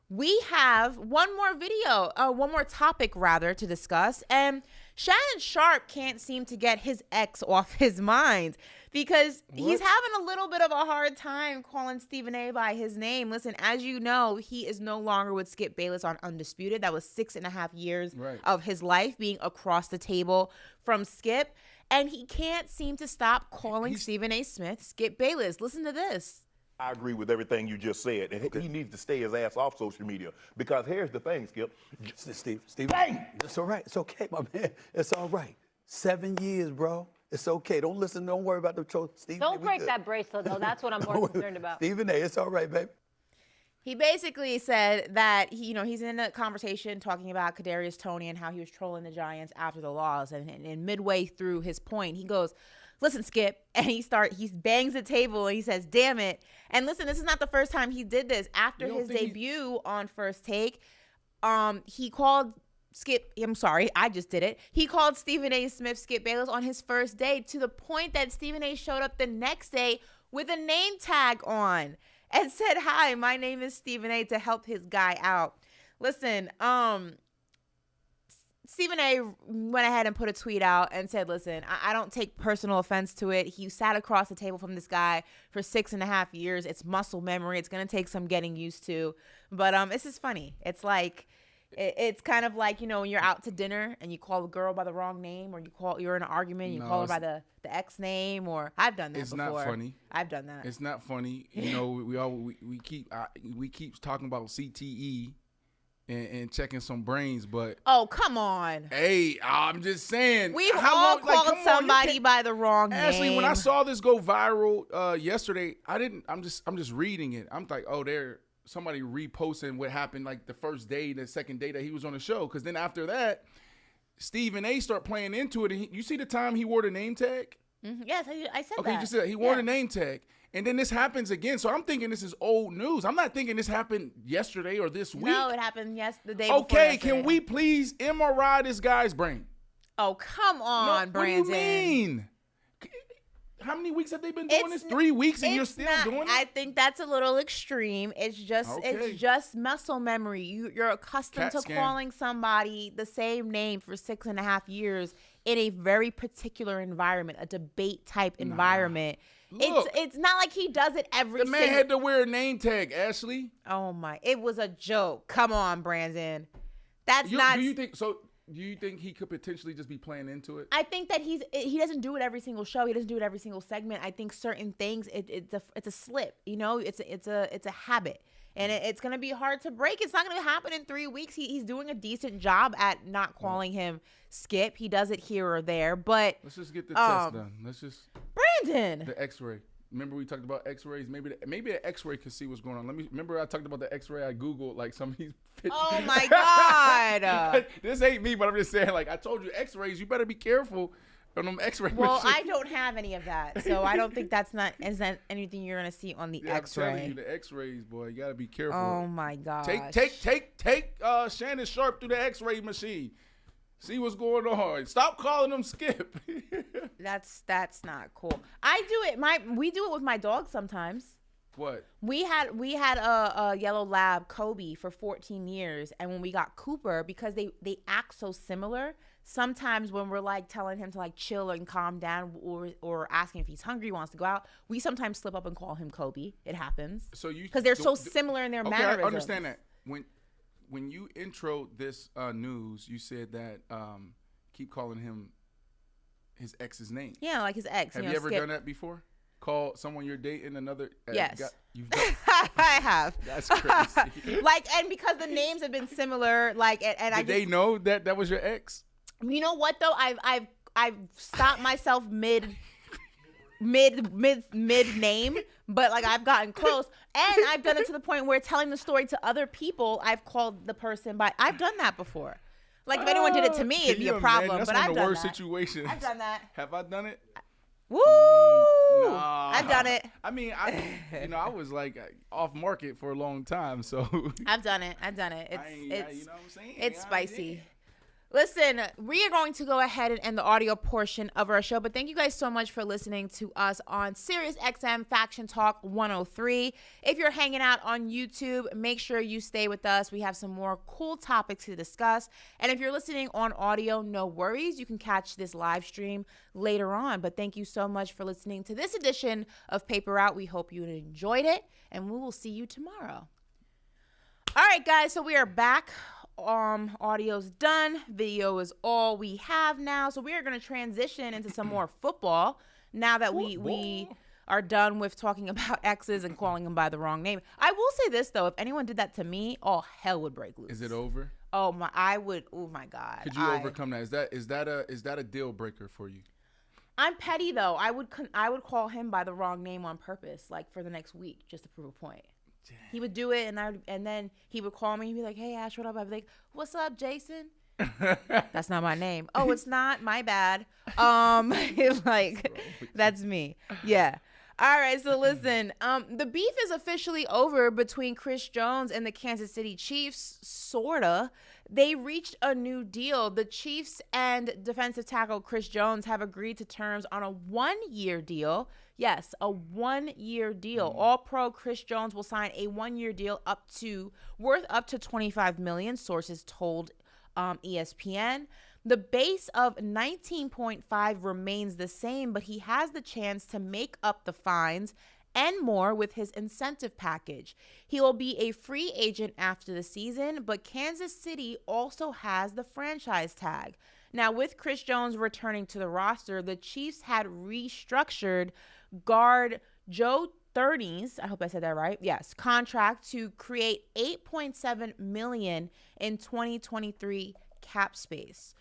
we have one more topic rather to discuss, and Shannon Sharpe can't seem to get his ex off his mind because he's having a little bit of a hard time calling Stephen A by his name. Listen, as you know, he is no longer with Skip Bayless on Undisputed. That was 6.5 years of his life being across the table from Skip, and he can't seem to stop calling Stephen A. Smith Skip Bayless. Listen to this. I agree with everything you just said, and he needs to stay his ass off social media because here's the thing, Skip. Steve, bang! It's all right. It's okay, my man. It's all right. 7 years, bro. It's okay. Don't listen. Don't worry about the troll. Steve, don't break that bracelet, though. That's what I'm more concerned about. Stephen A., it's all right, baby. He basically said that he's in a conversation talking about Kadarius Toney and how he was trolling the Giants after the loss, and midway through his point, he goes, "Listen, Skip," and he bangs the table and he says, "Damn it!" And listen, this is not the first time he did this. After his debut on First Take, he called Skip. I'm sorry, I just did it. He called Stephen A. Smith Skip Bayless on his first day, to the point that Stephen A. showed up the next day with a name tag on and said, "Hi, my name is Stephen A," to help his guy out. Listen, Stephen A. went ahead and put a tweet out and said, "Listen, I don't take personal offense to it. He sat across the table from this guy for 6.5 years. It's muscle memory. It's going to take some getting used to. But this is funny. It's like, it's kind of like, when you're out to dinner and you call a girl by the wrong name, or you're in an argument and you call her by the ex name, or I've done that before. It's not funny. I've done that. It's not funny. We keep talking about CTE and checking some brains, but oh, come on. Hey, I'm just saying. We've all called somebody by the wrong name. Ashley, when I saw this go viral yesterday, I'm just reading it. I'm like, oh, somebody reposting what happened like the first day, the second day that he was on the show. Because then after that, Stephen A. start playing into it. And you see the time he wore the name tag? Mm-hmm. Yes, I said that. Okay, you just said he wore the name tag. And then this happens again. So I'm thinking this is old news. I'm not thinking this happened yesterday or this week. No, it happened the day before. Okay, can we please MRI this guy's brain? Oh, come on, Brandon. What do you mean? How many weeks have they been doing this? 3 weeks, and you're still doing it? I think that's a little extreme. It's just muscle memory. You're accustomed to calling somebody the same name for 6.5 years in a very particular environment, a debate type environment. Look, it's not like he does it every. The man had to wear a name tag, Ashley. Oh my! It was a joke. Come on, Brandon. That's not. Do you think so? Do you think he could potentially just be playing into it? I think that he doesn't do it every single show. He doesn't do it every single segment. I think certain things it's a slip. It's a habit, and it's gonna be hard to break. It's not gonna happen in 3 weeks. He's doing a decent job at not calling him Skip. He does it here or there, but let's just get the test done. Let's just Brandon, the X-ray. Remember we talked about X-rays? Maybe the X-ray can see what's going on. Remember I talked about the X-ray. I Googled like some of these pictures. Oh my God. This ain't me, but I'm just saying, like, I told you X-rays, you better be careful on them X-ray machines. I don't have any of that, so I don't think that's anything you're gonna see on the X-ray. I'm telling you, the X-rays, boy, you gotta be careful. Oh my God. Take Shannon Sharpe through the X-ray machine. See what's going on. Stop calling them Skip. That's not cool. I do it. We do it with my dog sometimes. What? We had a yellow lab, Kobe, for 14 years, and when we got Cooper, because they act so similar, sometimes when we're like telling him to like chill and calm down, or asking if he's hungry, wants to go out, we sometimes slip up and call him Kobe. It happens. So because they're so similar in their mannerisms. I understand that. When you intro this news, you said that keep calling him his ex's name. Yeah, like his ex. Have you ever done that before? Call someone you're dating another? Yes. You've done. I have. That's crazy. And because the names have been similar, Did they know that was your ex? You know what though? I've stopped myself mid name, but like I've gotten close, and I've done it to the point where telling the story to other people, I've called the person by. I've done that before. Like if anyone did it to me, it'd be a problem. That's but one I've of the done worst that. situations. I've done that. Have I done it? Woo! Nah. I've done it. I mean, I was like off market for a long time, so I've done it. It's you know what I'm saying? It's spicy. Listen, we are going to go ahead and end the audio portion of our show, but thank you guys so much for listening to us on Sirius XM Faction Talk 103. If you're hanging out on YouTube, make sure you stay with us. We have some more cool topics to discuss. And if you're listening on audio, no worries. You can catch this live stream later on. But thank you so much for listening to this edition of Paper Out. We hope you enjoyed it, and we will see you tomorrow. All right, guys, so we are back. Audio's done. Video is all we have now. So we are going to transition into some more football now that we are done with talking about exes and calling them by the wrong name. I will say this though, if anyone did that to me, all hell would break loose. Is it over? Oh my, I would. Oh my God. Could you overcome that? Is that a deal breaker for you? I'm petty though. I would call him by the wrong name on purpose, like for the next week, just to prove a point. He would do it, and then he would call me. He'd be like, "Hey, Ash, what up?" I'd be like, "What's up, Jason?" That's not my name. Oh, it's not? My bad. Like, that's me. Yeah. All right, so listen, the beef is officially over between Chris Jones and the Kansas City Chiefs, sorta. They reached a new deal. The Chiefs and defensive tackle Chris Jones have agreed to terms on a 1-year deal. Yes, a 1-year deal. All-Pro Chris Jones will sign a 1-year deal worth up to $25 million, sources told ESPN. The base of 19.5 remains the same, but he has the chance to make up the fines and more with his incentive package. He will be a free agent after the season, but Kansas City also has the franchise tag. Now, with Chris Jones returning to the roster, the Chiefs had restructured guard Joe Thurdy's, I hope I said that right, yes, contract to create $8.7 million in 2023 cap space.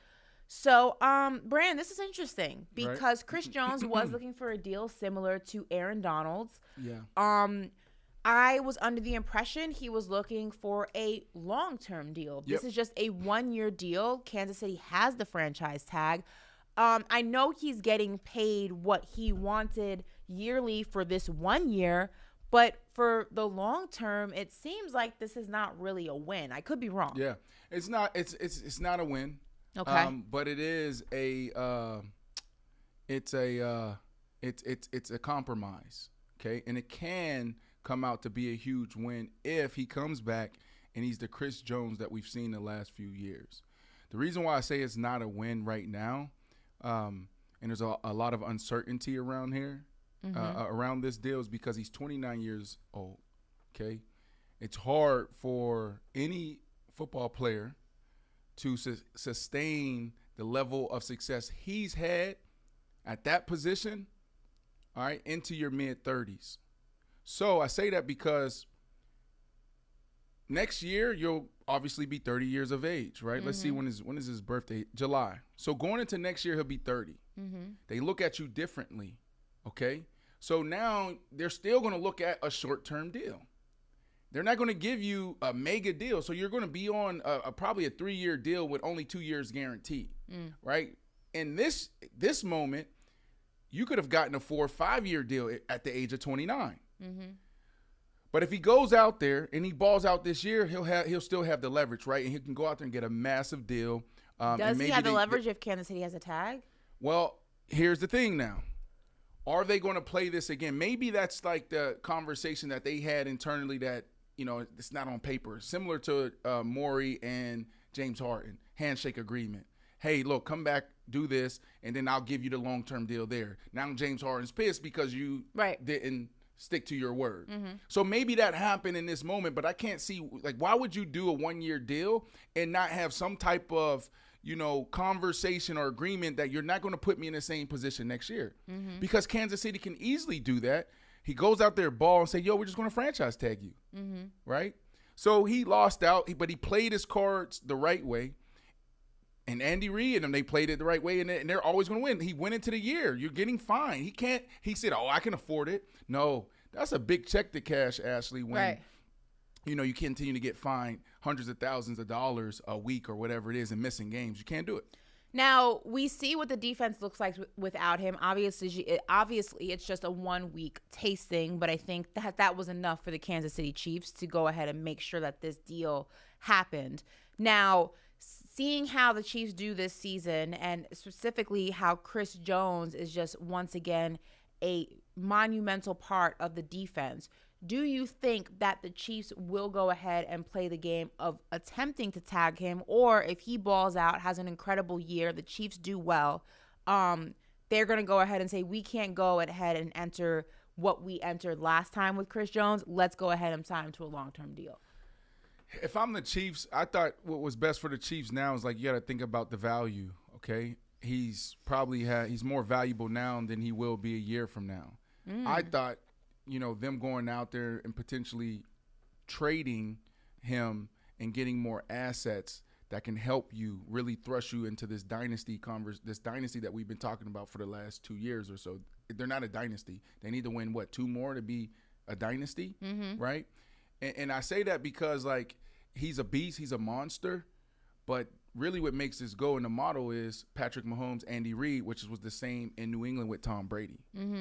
So, Brand, this is interesting because Chris Jones was looking for a deal similar to Aaron Donald's. Yeah. I was under the impression he was looking for a long-term deal. This is just a 1-year deal. Kansas City has the franchise tag. I know he's getting paid what he wanted yearly for this 1 year, but for the long term, it seems like this is not really a win. I could be wrong. Yeah, it's not. It's not a win. Okay. But it is it's a compromise. Okay, and it can come out to be a huge win if he comes back and he's the Chris Jones that we've seen the last few years. The reason why I say it's not a win right now, and there's a lot of uncertainty around here, around this deal, is because he's 29 years old. Okay, it's hard for any football player to sustain the level of success he's had at that position, all right, into your mid-30s. So I say that because next year you'll obviously be 30 years of age, right? Let's see, when is his birthday? July. So going into next year, he'll be 30. They look at you differently, okay? So now they're still going to look at a short-term deal. They're not going to give you a mega deal. So you're going to be on probably a 3-year deal with only 2 years guaranteed, right? In this moment, you could have gotten a 4 or 5 year deal at the age of 29. But if he goes out there and he balls out this year, he'll still have the leverage, right? And he can go out there and get a massive deal. Does he have the leverage if Kansas City has a tag? Well, here's the thing now. Are they going to play this again? Maybe that's like the conversation that they had internally that, you know, it's not on paper. Similar to Maury and James Harden, handshake agreement. Hey, look, come back, do this, and then I'll give you the long-term deal there. Now James Harden's pissed because you didn't stick to your word. So maybe that happened in this moment, but I can't see, like, why would you do a 1-year deal and not have some type of, you know, conversation or agreement that you're not going to put me in the same position next year? Because Kansas City can easily do that. He goes out there, ball, and say, yo, we're just going to franchise tag you, right? So he lost out, but he played his cards the right way. And Andy Reid and them, they played it the right way, and they're always going to win. He went into the year. You're getting fined. He said, oh, I can afford it. No, that's a big check to cash, Ashley, when, you know, you continue to get fined hundreds of thousands of dollars a week or whatever it is and missing games. You can't do it. Now, we see what the defense looks like without him. Obviously, it's just a 1-week tasting, but I think that was enough for the Kansas City Chiefs to go ahead and make sure that this deal happened. Now, seeing how the Chiefs do this season, and specifically how Chris Jones is just once again a monumental part of the defense, do you think that the Chiefs will go ahead and play the game of attempting to tag him, or if he balls out, has an incredible year, the Chiefs do well, they're going to go ahead and say, we can't go ahead and enter what we entered last time with Chris Jones. Let's go ahead and sign him to a long-term deal. If I'm the Chiefs, I thought what was best for the Chiefs now is, like, you got to think about the value, okay? He's more valuable now than he will be a year from now. I thought, you know, them going out there and potentially trading him and getting more assets that can help you really thrust you into this dynasty that we've been talking about for the last 2 years or so. They're not a dynasty. They need to win, 2 more to be a dynasty, right? And I say that because, like, he's a beast, he's a monster, but really what makes this go in the model is Patrick Mahomes, Andy Reid, which was the same in New England with Tom Brady,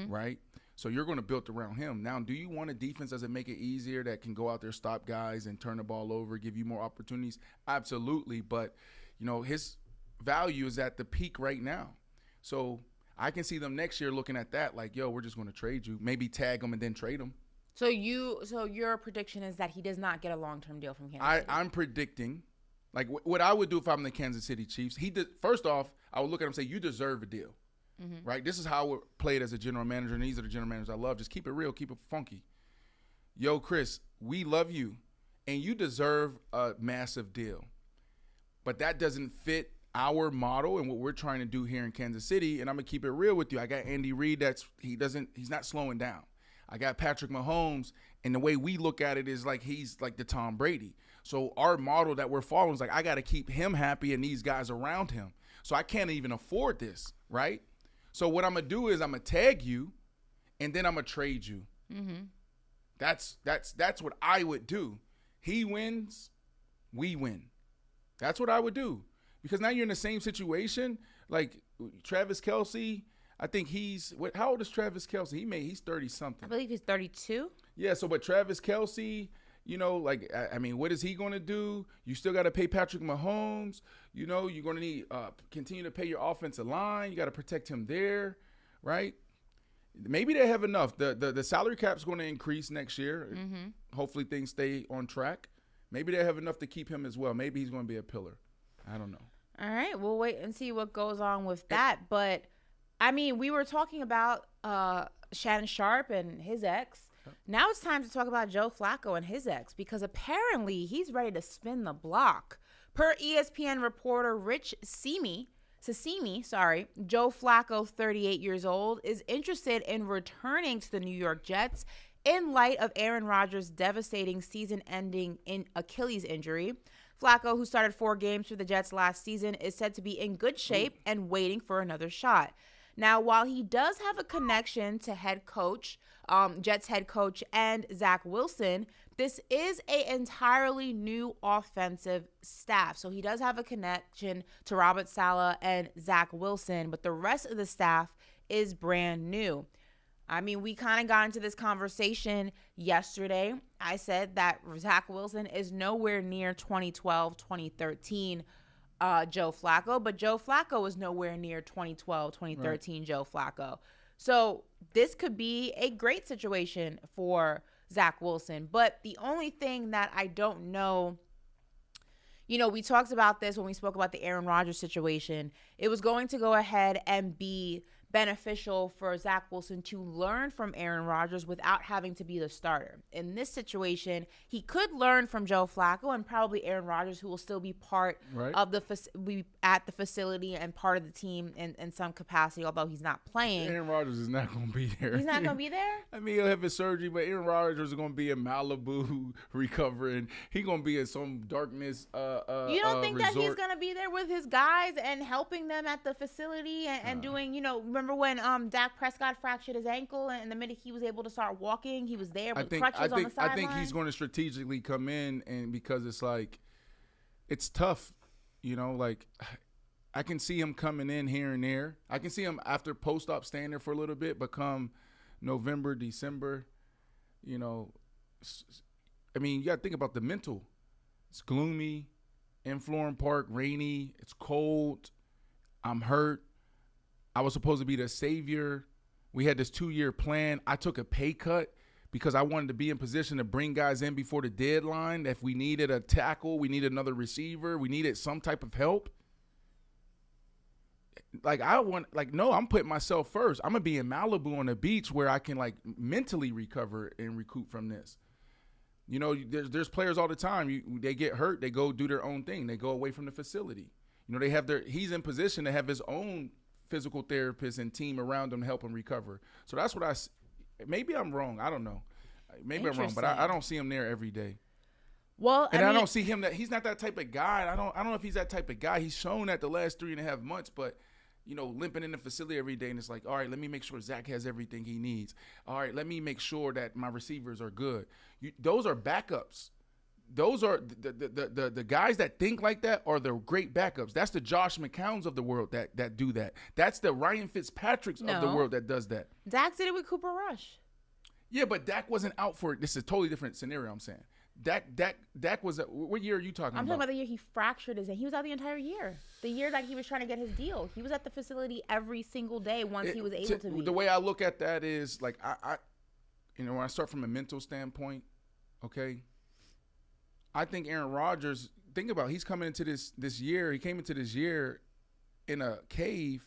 right? So you're going to build around him. Now, do you want a defense? Does it make it easier that can go out there, stop guys, and turn the ball over, give you more opportunities? Absolutely. But, you know, his value is at the peak right now. So I can see them next year looking at that like, yo, we're just going to trade you. Maybe tag him and then trade him. So your prediction is that he does not get a long-term deal from Kansas City? I'm predicting, like, what I would do if I'm the Kansas City Chiefs. First off, I would look at him and say, you deserve a deal. Right? This is how I would play it as a general manager, and these are the general managers I love. Just keep it real, keep it funky. Yo, Chris, we love you, and you deserve a massive deal. But that doesn't fit our model and what we're trying to do here in Kansas City, and I'm going to keep it real with you. I got Andy Reid, he's not slowing down. I got Patrick Mahomes, and the way we look at it is like he's like the Tom Brady. So our model that we're following is like, I got to keep him happy and these guys around him. So I can't even afford this, right? So what I'm going to do is I'm going to tag you, and then I'm going to trade you. That's what I would do. He wins, we win. That's what I would do. Because now you're in the same situation. Like Travis Kelce, I think how old is Travis Kelce? He's 30-something. I believe he's 32. Yeah, but Travis Kelce, you know, like, I mean, what is he going to do? You still got to pay Patrick Mahomes. You know, you're going to need continue to pay your offensive line. You got to protect him there, right? Maybe they have enough. The salary cap's going to increase next year. Hopefully things stay on track. Maybe they have enough to keep him as well. Maybe he's going to be a pillar. I don't know. All right, we'll wait and see what goes on with that. But, I mean, we were talking about Shannon Sharpe and his ex. Now it's time to talk about Joe Flacco and his ex, because apparently he's ready to spin the block. Per ESPN reporter Rich Simi, Joe Flacco, 38 years old, is interested in returning to the New York Jets in light of Aaron Rodgers' devastating season-ending Achilles injury. Flacco, who started 4 games for the Jets last season, is said to be in good shape and waiting for another shot. Now, while he does have a connection to Jets head coach and Zach Wilson, this is an entirely new offensive staff. So he does have a connection to Robert Saleh and Zach Wilson, but the rest of the staff is brand new. I mean, we kind of got into this conversation yesterday. I said that Zach Wilson is nowhere near 2012, 2013 Joe Flacco, but Joe Flacco is nowhere near 2012, 2013 Joe Flacco. So this could be a great situation for Zach Wilson. But the only thing that I don't know, you know, we talked about this when we spoke about the Aaron Rodgers situation. It was going to go ahead and be beneficial for Zach Wilson to learn from Aaron Rodgers without having to be the starter. In this situation, he could learn from Joe Flacco and probably Aaron Rodgers, who will still be part of at the facility and part of the team in some capacity, although he's not playing. Aaron Rodgers is not going to be there. He's not going to be there? I mean, he'll have his surgery, but Aaron Rodgers is going to be in Malibu recovering. He's going to be in some darkness You don't think resort. that he's going to be there with his guys and helping them at the facility and doing, you know, remember when Dak Prescott fractured his ankle and the minute he was able to start walking, he was there with crutches on the sideline? I think he's going to strategically come in, and because it's like, it's tough, you know, like I can see him coming in here and there. I can see him after post-op staying there for a little bit, but come November, December, you know, I mean, you got to think about the mental. It's gloomy in Florham Park, rainy, it's cold, I'm hurt. I was supposed to be the savior. We had this 2-year plan. I took a pay cut because I wanted to be in position to bring guys in before the deadline. If we needed a tackle, we needed another receiver, we needed some type of help. Like, no, I'm putting myself first. I'm going to be in Malibu on the beach where I can, like, mentally recover and recoup from this. You know, there's players all the time. They get hurt. They go do their own thing. They go away from the facility. You know, he's in position to have his own physical therapist and team around him to help him recover. So that's what maybe I'm wrong. I don't know. Maybe I'm wrong, but I don't see him there every day. Well, and I don't see him he's not that type of guy. I don't know if he's that type of guy. He's shown that the last 3.5 months, but limping in the facility every day, and it's like, all right, let me make sure Zach has everything he needs. All right, let me make sure that my receivers are good. Those are backups. Those are the guys that think like that are the great backups. That's the Josh McCowns of the world that do that. That's the Ryan Fitzpatricks of the world that does that. Dak did it with Cooper Rush. Yeah, but Dak wasn't out for it. This is a totally different scenario, I'm saying. Dak was what year are you talking about? I'm talking about the year he fractured his hand. He was out the entire year. The year that he was trying to get his deal. He was at the facility every single day once he was able to be. The way I look at that is like I when I start from a mental standpoint, okay, I think Aaron Rodgers, think about it, he's coming into this year. He came into this year in a cave,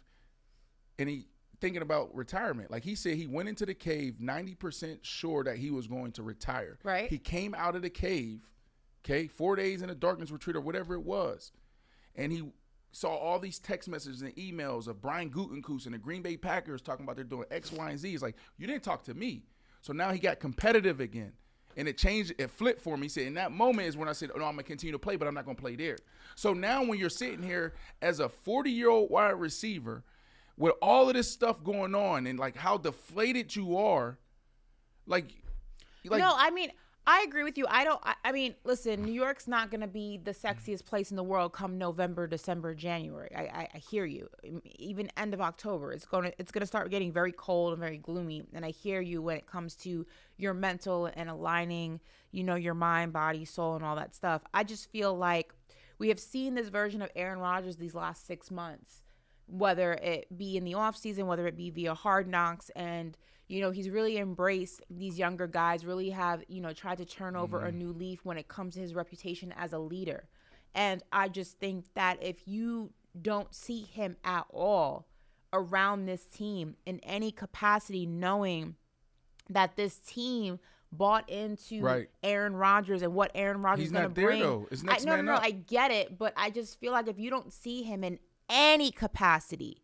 and he thinking about retirement. Like he said, he went into the cave 90% sure that he was going to retire. Right. He came out of the cave, 4 days in a darkness retreat or whatever it was, and he saw all these text messages and emails of Brian Gutekunst and the Green Bay Packers talking about they're doing X, Y, and Z. He's like, you didn't talk to me. So now he got competitive again. And it flipped for me. He said, in that moment is when I said, oh, no, I'm going to continue to play, but I'm not going to play there. So now when you're sitting here as a 40-year-old wide receiver with all of this stuff going on and, like, how deflated you are, like no, I mean, I agree with you. I mean, listen, New York's not going to be the sexiest place in the world come November, December, January. I hear you. Even end of October, it's going to start getting very cold and very gloomy. And I hear you when it comes to your mental and aligning, your mind, body, soul, and all that stuff. I just feel like we have seen this version of Aaron Rodgers these last 6 months, whether it be in the offseason, whether it be via Hard Knocks, and he's really embraced these younger guys, really have, tried to turn over a new leaf when it comes to his reputation as a leader. And I just think that if you don't see him at all around this team in any capacity, knowing that this team bought into Aaron Rodgers and what Aaron Rodgers is going to bring. He's not there, though. It's next man up. I get it, but I just feel like if you don't see him in any capacity,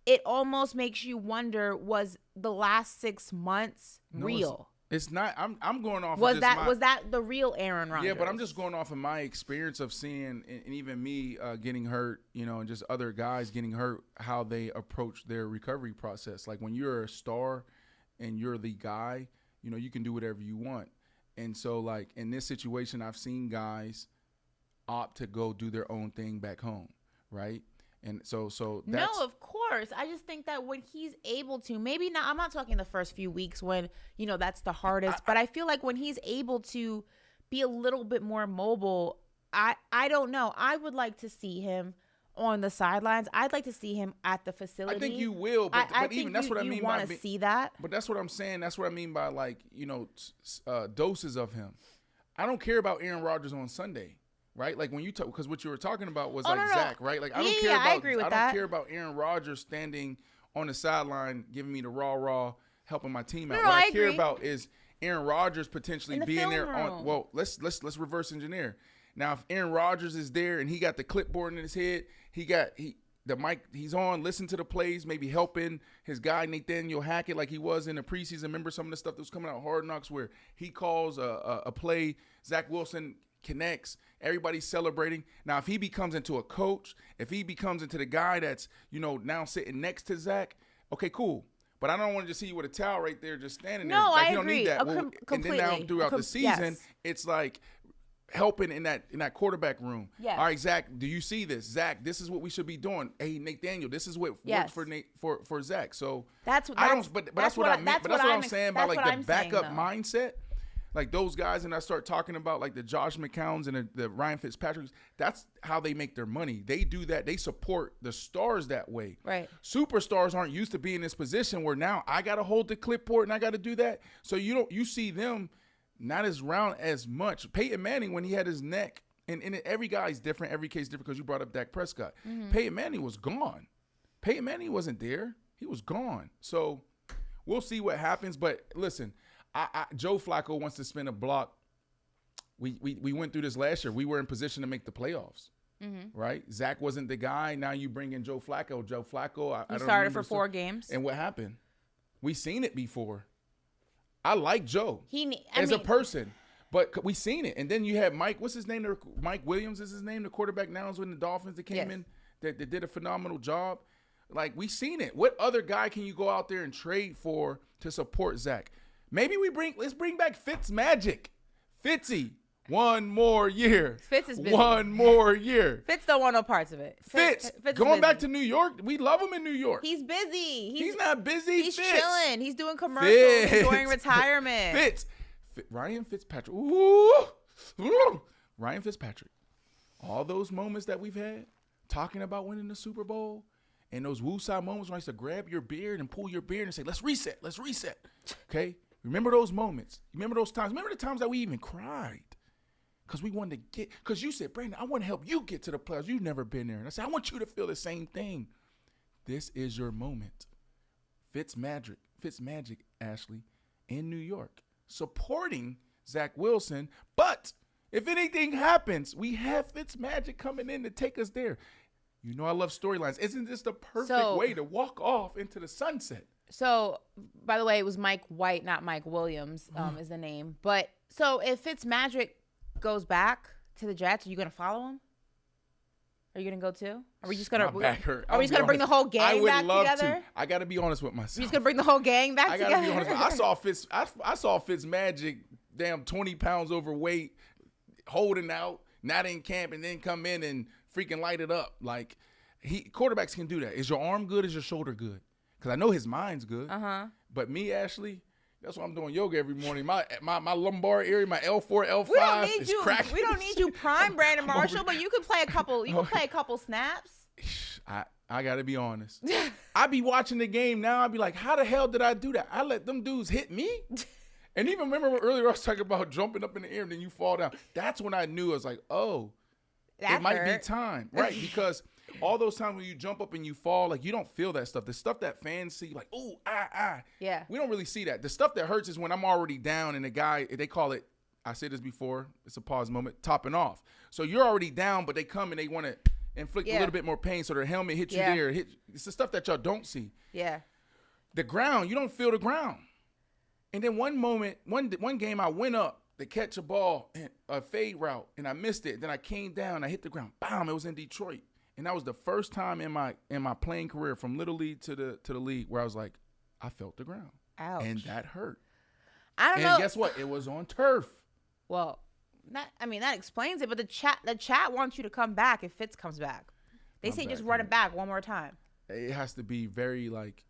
it almost makes you wonder, was the last 6 months real? It's not. I'm going off. Was that the real Aaron Rodgers? Yeah, but I'm just going off of my experience of seeing, and even me getting hurt, and just other guys getting hurt, how they approach their recovery process. Like when you're a star and you're the guy, you can do whatever you want. And so, like in this situation, I've seen guys opt to go do their own thing back home, right? And so that's, no, of course. I just think that when he's able to, maybe not, I'm not talking the first few weeks when, that's the hardest, but I feel like when he's able to be a little bit more mobile, I don't know. I would like to see him on the sidelines. I'd like to see him at the facility. I think you will, but even that's what I mean by see that. But that's what I'm saying. That's what I mean by doses of him. I don't care about Aaron Rodgers on Sunday. Right, like when you talk, because what you were talking about was Zach, right? Like I don't care about Aaron Rodgers standing on the sideline giving me the raw helping my team out. What I care about is Aaron Rodgers potentially being there on. Well, let's reverse engineer. Now, if Aaron Rodgers is there and he got the clipboard in his head, the mic, he's on, listen to the plays, maybe helping his guy Nathaniel Hackett like he was in the preseason. Remember some of the stuff that was coming out Hard Knocks where he calls a play, Zach Wilson connects, everybody's celebrating. Now, if he becomes into a coach, if he becomes into the guy that's, now sitting next to Zach, okay, cool. But I don't want to just see you with a towel right there just standing there. No, like, I you don't agree. need that. Completely. And then now throughout the season, it's like helping in that quarterback room. Yes. All right, Zach, do you see this? Zach, this is what we should be doing. Hey, Nathaniel, this is what works for Zach. So that's what I'm saying by like the backup mindset. Like those guys, and I start talking about like the Josh McCowns and the Ryan Fitzpatricks, that's how they make their money. They do that. They support the stars that way. Right. Superstars aren't used to being in this position where now I got to hold the clipboard and I got to do that. So you see them not as round as much. Peyton Manning, when he had his neck, and every guy's different, every case different because you brought up Dak Prescott. Mm-hmm. Peyton Manning was gone. Peyton Manning wasn't there. He was gone. So we'll see what happens. But listen, Joe Flacco wants to spin a block. We went through this last year. We were in position to make the playoffs, right? Zach wasn't the guy. Now you bring in Joe Flacco. Joe Flacco, I don't started for 4 games. And what happened? We seen it before. I like Joe a person, but we seen it. And then you had Mike. What's his name? Mike Williams is his name. The quarterback now is with the Dolphins that came in that did a phenomenal job. Like, we seen it. What other guy can you go out there and trade for to support Zach? Maybe let's bring back Fitzmagic. Fitzy, one more year. Fitz is busy. One more year. Fitz don't want no parts of it. Fitz going back to New York. We love him in New York. He's busy. He's not busy. He's Fitz. chilling. He's doing commercials, enjoying retirement. Fitz. Ryan Fitzpatrick. Ooh. Ryan Fitzpatrick. All those moments that we've had talking about winning the Super Bowl and those woosah moments when I used to grab your beard and pull your beard and say, let's reset. Okay? Remember those moments. Remember those times. Remember the times that we even cried because we wanted to get, because you said, Brandon, I want to help you get to the playoffs. You've never been there. And I said, I want you to feel the same thing. This is your moment. Fitzmagic, Ashley, in New York, supporting Zach Wilson. But if anything happens, we have Fitzmagic coming in to take us there. You know I love storylines. Isn't this the perfect way to walk off into the sunset? So, by the way, it was Mike White, not Mike Williams, is the name. But so if Fitzmagic goes back to the Jets, are you going to follow him? Are you going to go too? Are we just going to? Are we just going to bring the whole gang back together? I got to be honest with myself. You just going to bring the whole gang back together? I got to be honest. I saw Fitzmagic, damn 20 pounds overweight, holding out, not in camp, and then come in and freaking light it up. Like, quarterbacks can do that. Is your arm good? Is your shoulder good? Because I know his mind's good. But me, Ashley, that's why I'm doing yoga every morning. My lumbar area, my L4, L5 is cracking. We don't need you prime Brandon Marshall, but you can play a couple. You can play a couple snaps. I got to be honest. I be watching the game now. I be like, how the hell did I do that? I let them dudes hit me. And even remember earlier I was talking about jumping up in the air and then you fall down. That's when I knew. I was like, oh, it might be time. Right, because all those times when you jump up and you fall, like, you don't feel that stuff. The stuff that fans see, like, ooh, Yeah. We don't really see that. The stuff that hurts is when I'm already down and the guy, they call it, I said this before, it's a pause moment, topping off. So you're already down, but they come and they want to inflict a little bit more pain so their helmet hits you there. It's the stuff that y'all don't see. Yeah. The ground, you don't feel the ground. And then one game I went up to catch a ball, a fade route, and I missed it. Then I came down, I hit the ground. Bam, it was in Detroit. And that was the first time in my playing career from little league to the league where I was like, I felt the ground. Ouch. And that hurt. I don't know. And guess what? It was on turf. Well, that explains it, but the chat wants you to come back if Fitz comes back. They say just run it back one more time. It has to be very, like,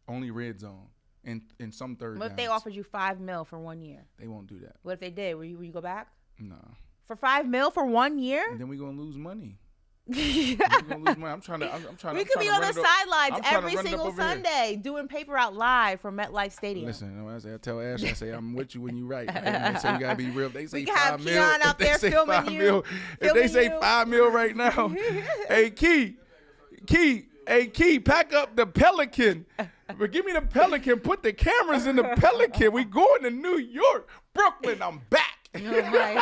only red zone in some third What if they offered you $5 million for 1 year? They won't do that. What if they did? Will you go back? No. For $5 million for 1 year? And then we're gonna lose money. I'm trying to. We could be on the sidelines every single Sunday doing paper out live from MetLife Stadium. Listen, I tell Ash, I say I'm with you when you right. They say you gotta be real. They say we can $5 have Keon out there filming you. If they say $5 million right now, hey Key, pack up the Pelican. But give me the Pelican. Put the cameras in the Pelican. We going to New York, Brooklyn. I'm back. Oh my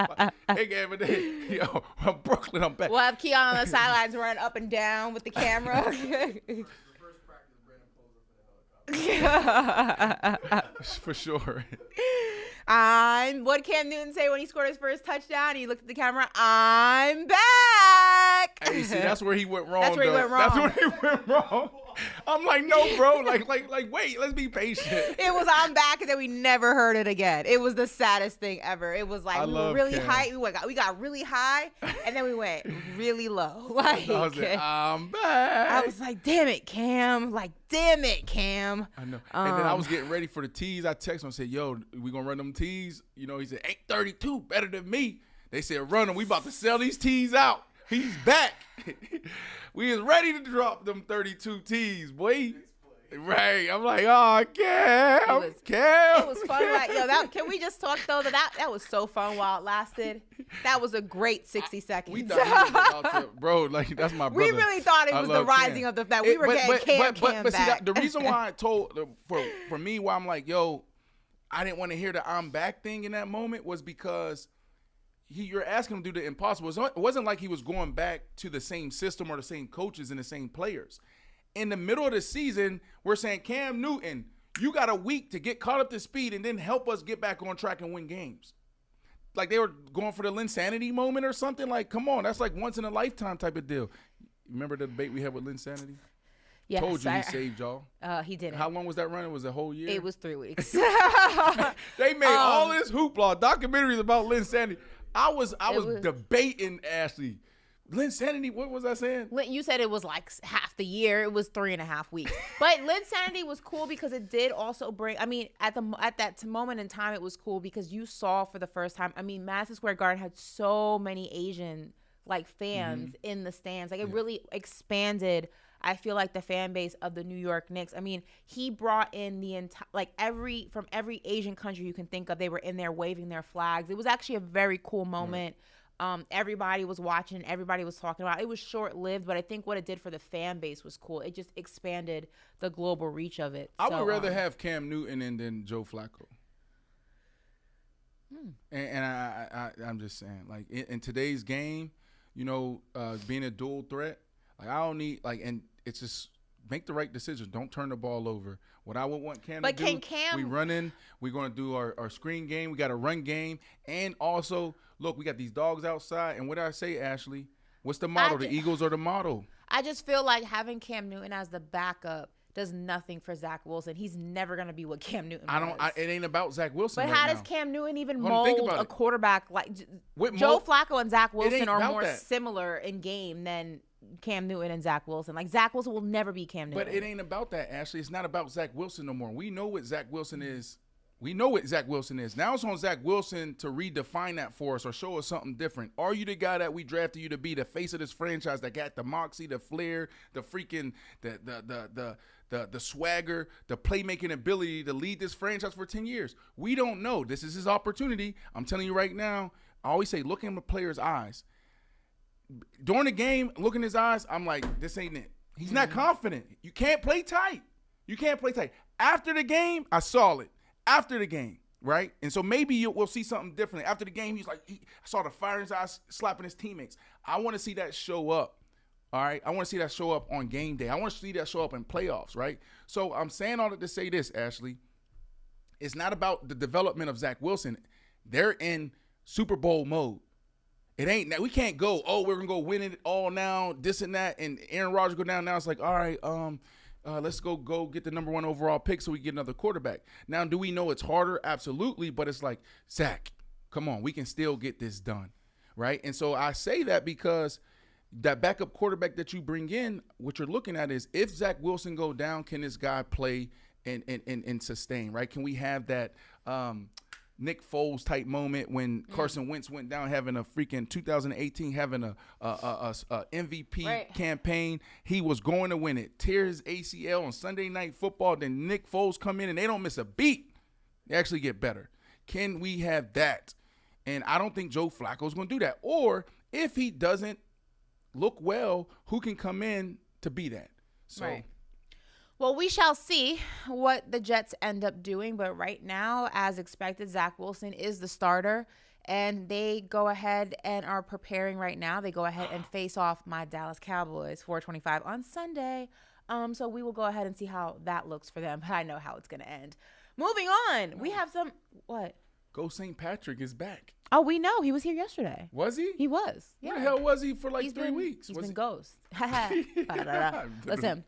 God. Hey, I'm Brooklyn. I'm back. We'll have Keon on the sidelines running up and down with the camera. For sure. What did Cam Newton say when he scored his first touchdown? He looked at the camera. I'm back. Hey, see, that's where he went wrong. That's where he went wrong. That's where he went wrong. I'm like, no, bro. Like, wait, let's be patient. It was I'm back, and then we never heard it again. It was the saddest thing ever. It was like we were really high. We got really high, and then we went really low. Like, I was like, I'm back. I was like, damn it, Cam. I know. And then I was getting ready for the tees. I texted him and said, yo, we gonna run them tees? You know, he said, 832, better than me. They said, run them. We about to sell these tees out. He's back. We is ready to drop them 32 tees, boy. Right. I'm like, oh, Cam. It was fun. Like, can we just talk, though? That was so fun while it lasted. That was a great 60 seconds. We thought he was about to, bro, like, that's my brother. We really thought it was the rising Cam. of the, that we were getting Cam but back. See, the reason why I told, for me, why I'm like, yo, I didn't want to hear the I'm back thing in that moment was because you're asking him to do the impossible. It wasn't like he was going back to the same system or the same coaches and the same players. In the middle of the season, we're saying, Cam Newton, you got a week to get caught up to speed and then help us get back on track and win games. Like they were going for the Linsanity moment or something. Like, come on, that's like once in a lifetime type of deal. Remember the debate we had with Lynn Sanity? Yes, Told you he saved y'all. He didn't. How long was that run? It was a whole year? It was 3 weeks. They made all this hoopla, documentaries about Lynn Sanity. I was debating Ashley. Lynn Sanity, what was I saying? You said it was like half the year. It was 3.5 weeks. But Lynn Sanity was cool because it did also bring, I mean, at that moment in time, it was cool because you saw for the first time, I mean, Madison Square Garden had so many Asian like fans in the stands. Like it really expanded, I feel like, the fan base of the New York Knicks. I mean, he brought in the entire, like from every Asian country you can think of, they were in there waving their flags. It was actually a very cool moment. Everybody was watching, everybody was talking about it. It was short-lived, but I think what it did for the fan base was cool. It just expanded the global reach of it. I would rather have Cam Newton than Joe Flacco. And I'm just saying, like, in today's game, you know, being a dual threat, like, I don't need, like, and it's just make the right decision. Don't turn the ball over. What I would want Cam to do, we run in, we're going to do our screen game, we got a run game, and also, look, we got these dogs outside, and what did I say, Ashley? What's the motto? The Eagles are the motto. I just feel like having Cam Newton as the backup does nothing for Zach Wilson. He's never going to be what Cam Newton was. It ain't about Zach Wilson. But right how now. does Cam Newton even mold a quarterback like With Joe Flacco and Zach Wilson are more that. similar in game than Cam Newton and Zach Wilson. Like, Zach Wilson will never be Cam Newton. But it ain't about that, Ashley. It's not about Zach Wilson no more. We know what Zach Wilson is. We know what Zach Wilson is. Now it's on Zach Wilson to redefine that for us or show us something different. Are you the guy that we drafted you to be, the face of this franchise that got the moxie, the flair, the freaking the swagger, the playmaking ability to lead this franchise for 10 years? We don't know. This is his opportunity. I'm telling you right now, I always say look in the player's eyes. During the game, look in his eyes, I'm like, this ain't it. He's not confident. You can't play tight. You can't play tight. After the game, I saw it. After the game, right? And so maybe we'll see something different. After the game, he's like, I saw the fire in his eyes slapping his teammates. I want to see that show up, all right? I want to see that show up on game day. I want to see that show up in playoffs, right? So I'm saying all that to say this, Ashley. It's not about the development of Zach Wilson. They're in Super Bowl mode. It ain't, we can't go, we're going to go win it all now, this and that, and Aaron Rodgers go down now. It's like, all right, let's go get the number 1 overall pick so we get another quarterback. Now, do we know it's harder? Absolutely. But it's like, Zach, come on, we can still get this done, right? And so I say that because that backup quarterback that you bring in, what you're looking at is if Zach Wilson go down, can this guy play and sustain, right? Can we have that Nick Foles type moment when Carson Wentz went down having a freaking 2018 having a MVP campaign. He was going to win it. Tear his ACL on Sunday Night Football. Then Nick Foles come in and they don't miss a beat. They actually get better. Can we have that? And I don't think Joe Flacco is going to do that. Or if he doesn't look well, who can come in to be that? So. Right. Well, we shall see what the Jets end up doing. But right now, as expected, Zach Wilson is the starter. And they go ahead and are preparing right now. They go ahead and face off my Dallas Cowboys, 4:25 on Sunday. So we will go ahead and see how that looks for them. But I know how it's going to end. Moving on, we have some – what? Go St. Patrick is back. Oh, we know. He was here yesterday. Was he? He was. Yeah. Where the hell was he for like 3 weeks? He's been ghost. Listen,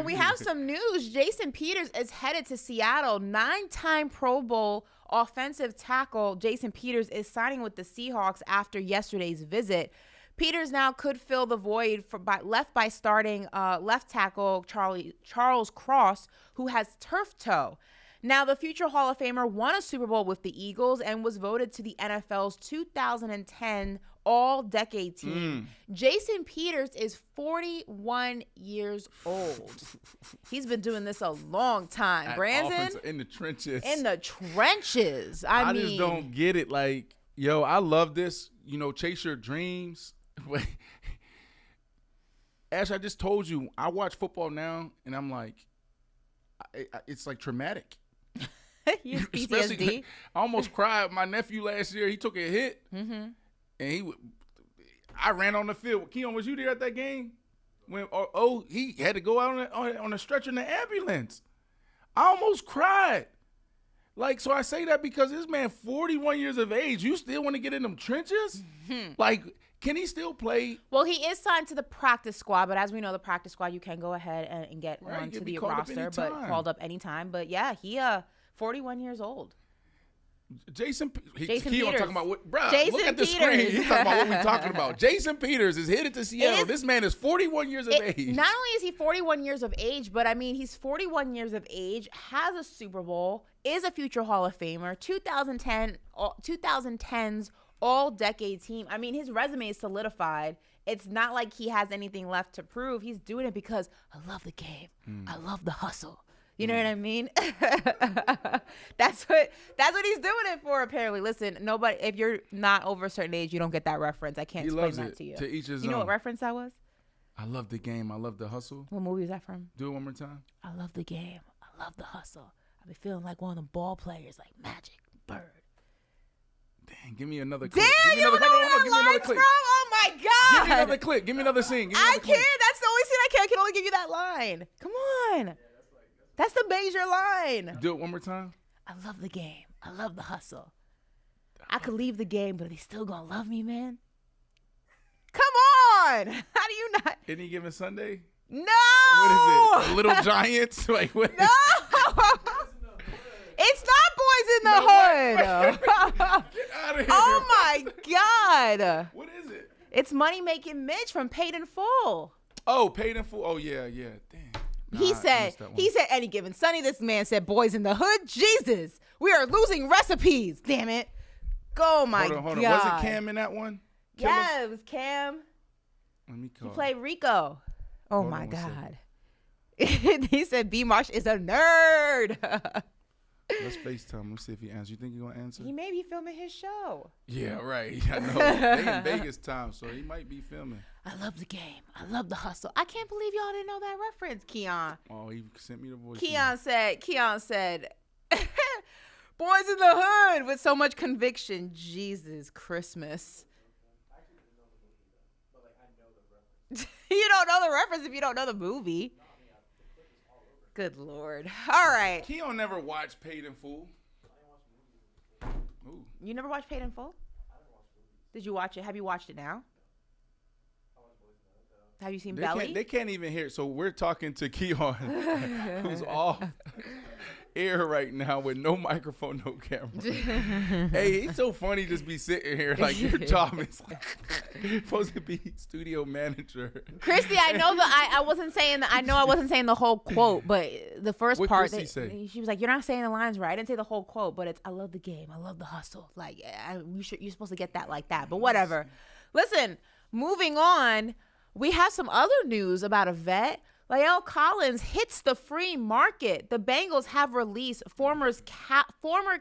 we have some news. Jason Peters is headed to Seattle. 9-time Pro Bowl offensive tackle Jason Peters is signing with the Seahawks after yesterday's visit. Peters now could fill the void left by starting left tackle Charles Cross, who has turf toe. Now, the future Hall of Famer won a Super Bowl with the Eagles and was voted to the NFL's 2010 All-Decade Team. Jason Peters is 41 years old. He's been doing this a long time. Brandon? In the trenches. In the trenches. I mean, just don't get it. Like, yo, I love this. You know, chase your dreams. Ash, I just told you, I watch football now, and I'm like, it's like traumatic. He's PTSD. I almost cried. My nephew last year, he took a hit, and I ran on the field. Keon, was you there at that game? When he had to go out on a stretcher in the ambulance. I almost cried. Like, so I say that because this man, 41 years of age, you still want to get in them trenches? Like, Can he still play? Well, he is signed to the practice squad, but as we know, the practice squad, you can go ahead and get onto the roster, but called up anytime. But yeah, he 41 years old. Jason Peters. talking about what, bro? Jason look at the Peters. screen. He's talking about what we're talking about. Jason Peters is headed to Seattle. This man is 41 years of age. Not only is he 41 years of age, but I mean, he's 41 years of age, has a Super Bowl, is a future Hall of Famer, 2010's all-decade team. I mean, his resume is solidified. It's not like he has anything left to prove. He's doing it because I love the game. I love the hustle. You know what I mean? That's what he's doing it for, apparently. Listen, nobody, if you're not over a certain age, you don't get that reference. I can't explain that to you. To each his You know own. what reference that was? I love the game. I love the hustle. What movie is that from? Do it one more time. I love the game. I love the hustle. I be feeling like one of them ball players, like Magic, Bird. Dang, give me another clip. Damn, give me you another, know hold on, where hold on, that give me another line's clip. from? Oh my God. Give me another clip. Give me another scene. Give me I another clip. can't. That's the only scene I can. I can only give you that line. Come on. That's the major line. Do it one more time. I love the game. I love the hustle. I could leave the game, but they still gonna love me, man. Come on. How do you not? Any given Sunday? No. What is it? The Little Giants? Like what? No. It's not Boys in the Hood. Get out of here. Oh my God. What is it? It's Money Making Mitch from Paid in Full. Oh, Paid in Full. Oh yeah. Damn. He Nah, I said missed that one. any given Sunday. This man said Boys in the Hood. Jesus, we are losing recipes. Damn it. Oh my Hold on. God. Was it Cam in that one? Yeah, it was Cam. Let me call. He played Rico. Oh Hold my on one God. He said B Marsh is a nerd. Let's FaceTime. Let's see if he answers. You think he's gonna answer? He may be filming his show. Yeah, right. I know. They in Vegas time, so he might be filming. I love the game. I love the hustle. I can't believe y'all didn't know that reference, Keon. Oh, he sent me the voice. Keon said, Boys in the Hood with so much conviction. Jesus Christmas. You don't know the reference if you don't know the movie. Good Lord. All right. Keon never watched Paid in Full. Ooh. You never watched Paid in Full? Did you watch it? Have you watched it now? Have you seen Belly? They can't even hear it. So we're talking to Keon, who's off air right now with no microphone, no camera. Hey, it's so funny just be sitting here like your job is like supposed to be studio manager. Christy, I know I wasn't saying the whole quote, but the first What part Christy say? She was like, "You're not saying the lines right." I didn't say the whole quote, but it's I love the game. I love the hustle. Like you're supposed to get that like that. But whatever. Listen, moving on. We have some other news about a vet. Lyle Collins hits the free market. The Bengals have released former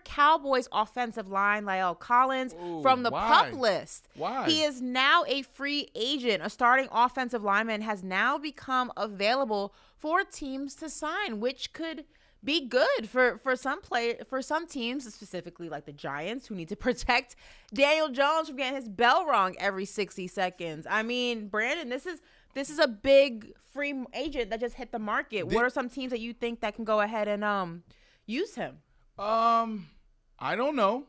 Cowboys offensive line Lyle Collins from the PUP list. Why? He is now a free agent. A starting offensive lineman has now become available for teams to sign, which could be good for some teams, specifically like the Giants, who need to protect Daniel Jones from getting his bell rung every 60 seconds. I mean, Brandon, this is a big free agent that just hit the market. What are some teams that you think that can go ahead and use him? I don't know.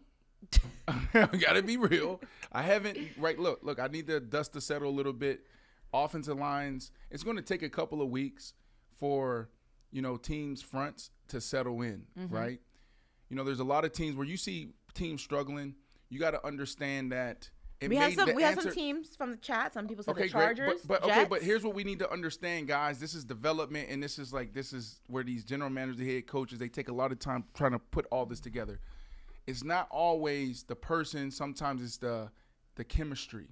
I gotta be real. I haven't. Right. Look. I need the dust to settle a little bit. Offensive lines. It's going to take a couple of weeks for teams' fronts to settle in, right? There's a lot of teams where you see teams struggling. You got to understand that. We have some teams from the chat. Some people say the Chargers, but Jets. here's what we need to understand, guys. This is development, and this is where these general managers, the head coaches, they take a lot of time trying to put all this together. It's not always the person. Sometimes it's the chemistry.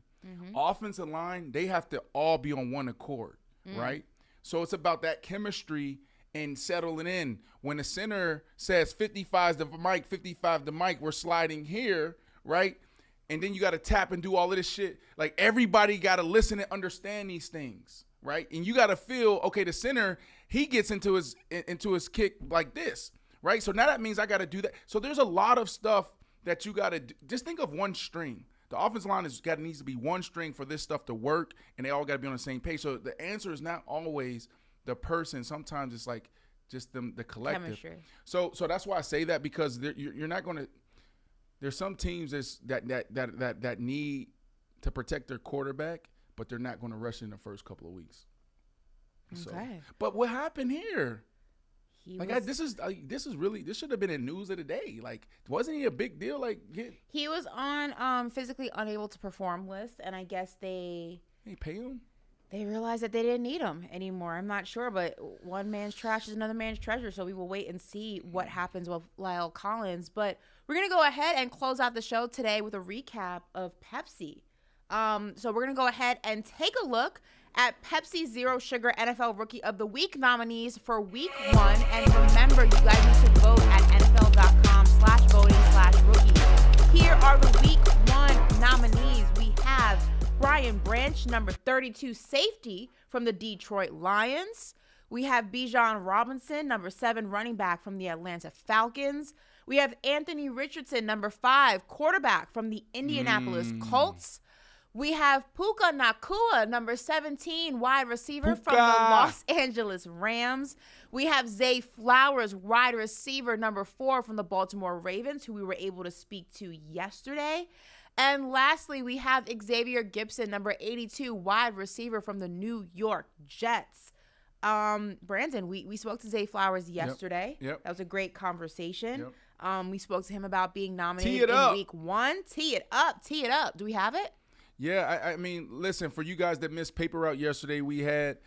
Offensive line, they have to all be on one accord, right? So it's about that chemistry and settling in. When the center says 55 the mic, 55 the mic, we're sliding here, right? And then you got to tap and do all of this shit. Like, everybody got to listen and understand these things, right? And you got to feel, okay, the center, he gets into his kick like this, right? So now that means I got to do that. So there's a lot of stuff that you got to do. Just think of one string. The offensive line needs to be one string for this stuff to work, and they all got to be on the same page. So the answer is not always the person. Sometimes it's like just the collective. Chemistry. So that's why I say that, because you're not going to. There's some teams that need to protect their quarterback, but they're not going to rush in the first couple of weeks. So, Okay. but what happened here? This should have been in news of the day. Like, wasn't he a big deal? Like, he was on physically unable to perform list, and I guess they pay him. They realized that they didn't need him anymore. I'm not sure, but one man's trash is another man's treasure. So we will wait and see what happens with Lyle Collins. But we're going to go ahead and close out the show today with a recap of Pepsi. So we're going to go ahead and take a look at Pepsi Zero Sugar NFL Rookie of the Week nominees for Week 1. And remember, you guys need to vote at NFL.com/voting/rookies. Here are the Week 1 nominees. We have Brian Branch, number 32 safety from the Detroit Lions. We have Bijan Robinson, number 7 running back from the Atlanta Falcons. We have Anthony Richardson, number 5 quarterback from the Indianapolis Colts. We have Puka Nacua, number 17 wide receiver from the Los Angeles Rams. We have Zay Flowers, wide receiver, number 4 from the Baltimore Ravens, who we were able to speak to yesterday. And lastly, we have Xavier Gipson, number 82, wide receiver from the New York Jets. Brandon, we spoke to Zay Flowers yesterday. Yep. That was a great conversation. Yep. We spoke to him about being nominated in Week 1. Tee it up. Do we have it? Yeah, I mean, listen, for you guys that missed Paper Route yesterday, we had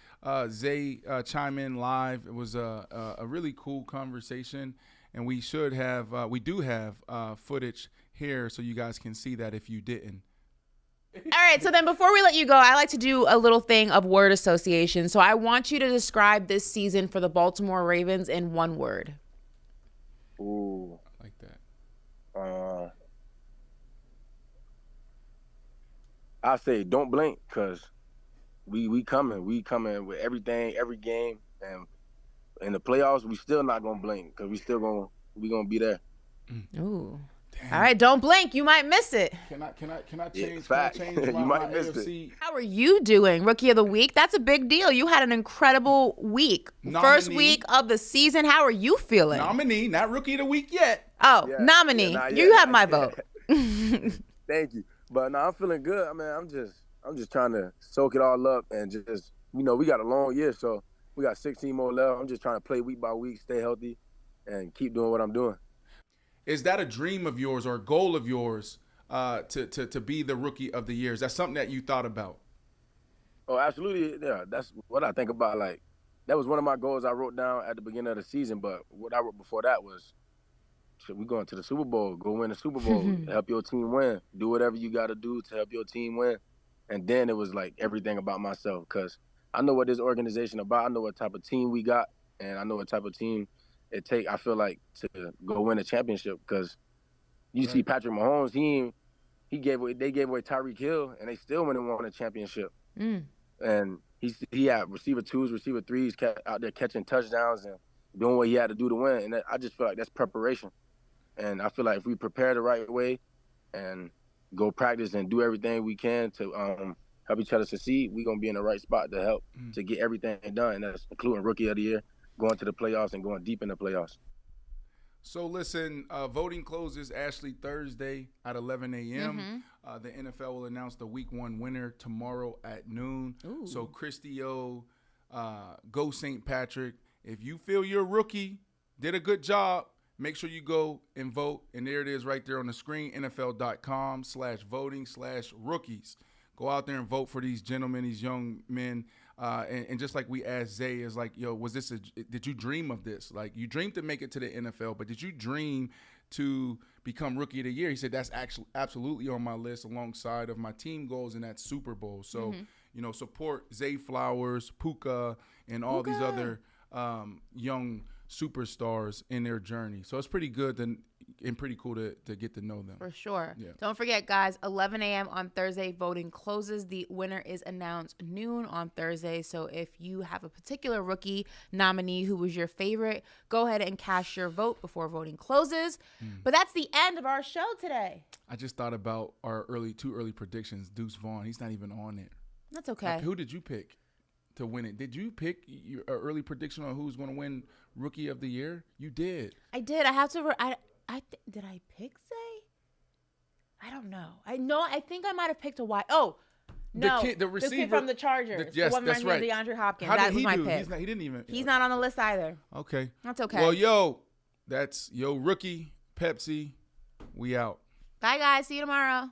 Zay chime in live. It was a really cool conversation, and we do have footage here so you guys can see that if you didn't. All right, so then before we let you go, I like to do a little thing of word association. So I want you to describe this season for the Baltimore Ravens in one word. Ooh. I like that. I say don't blink, because we coming with everything, every game, and in the playoffs we still not gonna blink, because we gonna be there. Ooh. Damn. All right, don't blink. You might miss it. Can I change? Yeah, can I change you my might miss AFC? it. How are you doing, Rookie of the Week? That's a big deal. You had an incredible week. First week of the season. How are you feeling? Nominee, not Rookie of the Week yet. Oh, yeah, nominee. Yeah, you have my vote. Thank you. But no, I'm feeling good. I mean, I'm just trying to soak it all up, and just, we got a long year, so we got 16 more left. I'm just trying to play week by week, stay healthy, and keep doing what I'm doing. Is that a dream of yours or a goal of yours to be the Rookie of the Year? Is that something that you thought about? Oh, absolutely. Yeah, that's what I think about. Like, that was one of my goals I wrote down at the beginning of the season. But what I wrote before that was, we going to the Super Bowl, go win the Super Bowl, help your team win, do whatever you got to do to help your team win. And then it was like everything about myself, because I know what this organization about. I know what type of team we got, and I know what type of team it take, I feel like, to go win a championship. Because you see Patrick Mahomes, they gave away Tyreek Hill, and they still went and won a championship. And he had receiver 2s, receiver 3s out there catching touchdowns and doing what he had to do to win. And I just feel like that's preparation. And I feel like if we prepare the right way and go practice and do everything we can to help each other succeed, we're going to be in the right spot to help to get everything done. And that's including Rookie of the Year, going to the playoffs and going deep in the playoffs. So listen, voting closes, Ashley, Thursday at 11 a.m. The NFL will announce the Week 1 winner tomorrow at noon. Ooh. So Christy O, go St. Patrick. If you feel your rookie did a good job, make sure you go and vote. And there it is right there on the screen, NFL.com/voting/rookies. Go out there and vote for these gentlemen, these young men. And just like we asked Zay, is like, yo, did you dream of this? Like, you dreamed to make it to the NFL, but did you dream to become Rookie of the Year? He said, that's actually absolutely on my list alongside of my team goals in that Super Bowl. So, support Zay Flowers, Puka, and all these other young superstars in their journey. So it's pretty good and pretty cool to get to know them. For sure. Yeah. Don't forget, guys, 11 a.m. on Thursday, voting closes. The winner is announced noon on Thursday. So if you have a particular rookie nominee who was your favorite, go ahead and cast your vote before voting closes. But that's the end of our show today. I just thought about our two early predictions. Deuce Vaughn, he's not even on it. That's okay. Who did you pick to win it? Did you pick your early prediction on who's going to win Rookie of the Year? You did. I did. I have to. Did I pick Zay? I don't know. I think I might have picked a wide. Oh, no. The receiver. The kid from the Chargers. Yes, the one that's right. DeAndre Hopkins. How that did was he my do? pick. He didn't even. He's not on the list either. Okay. That's okay. Well, that's rookie Pepsi. We out. Bye, guys. See you tomorrow.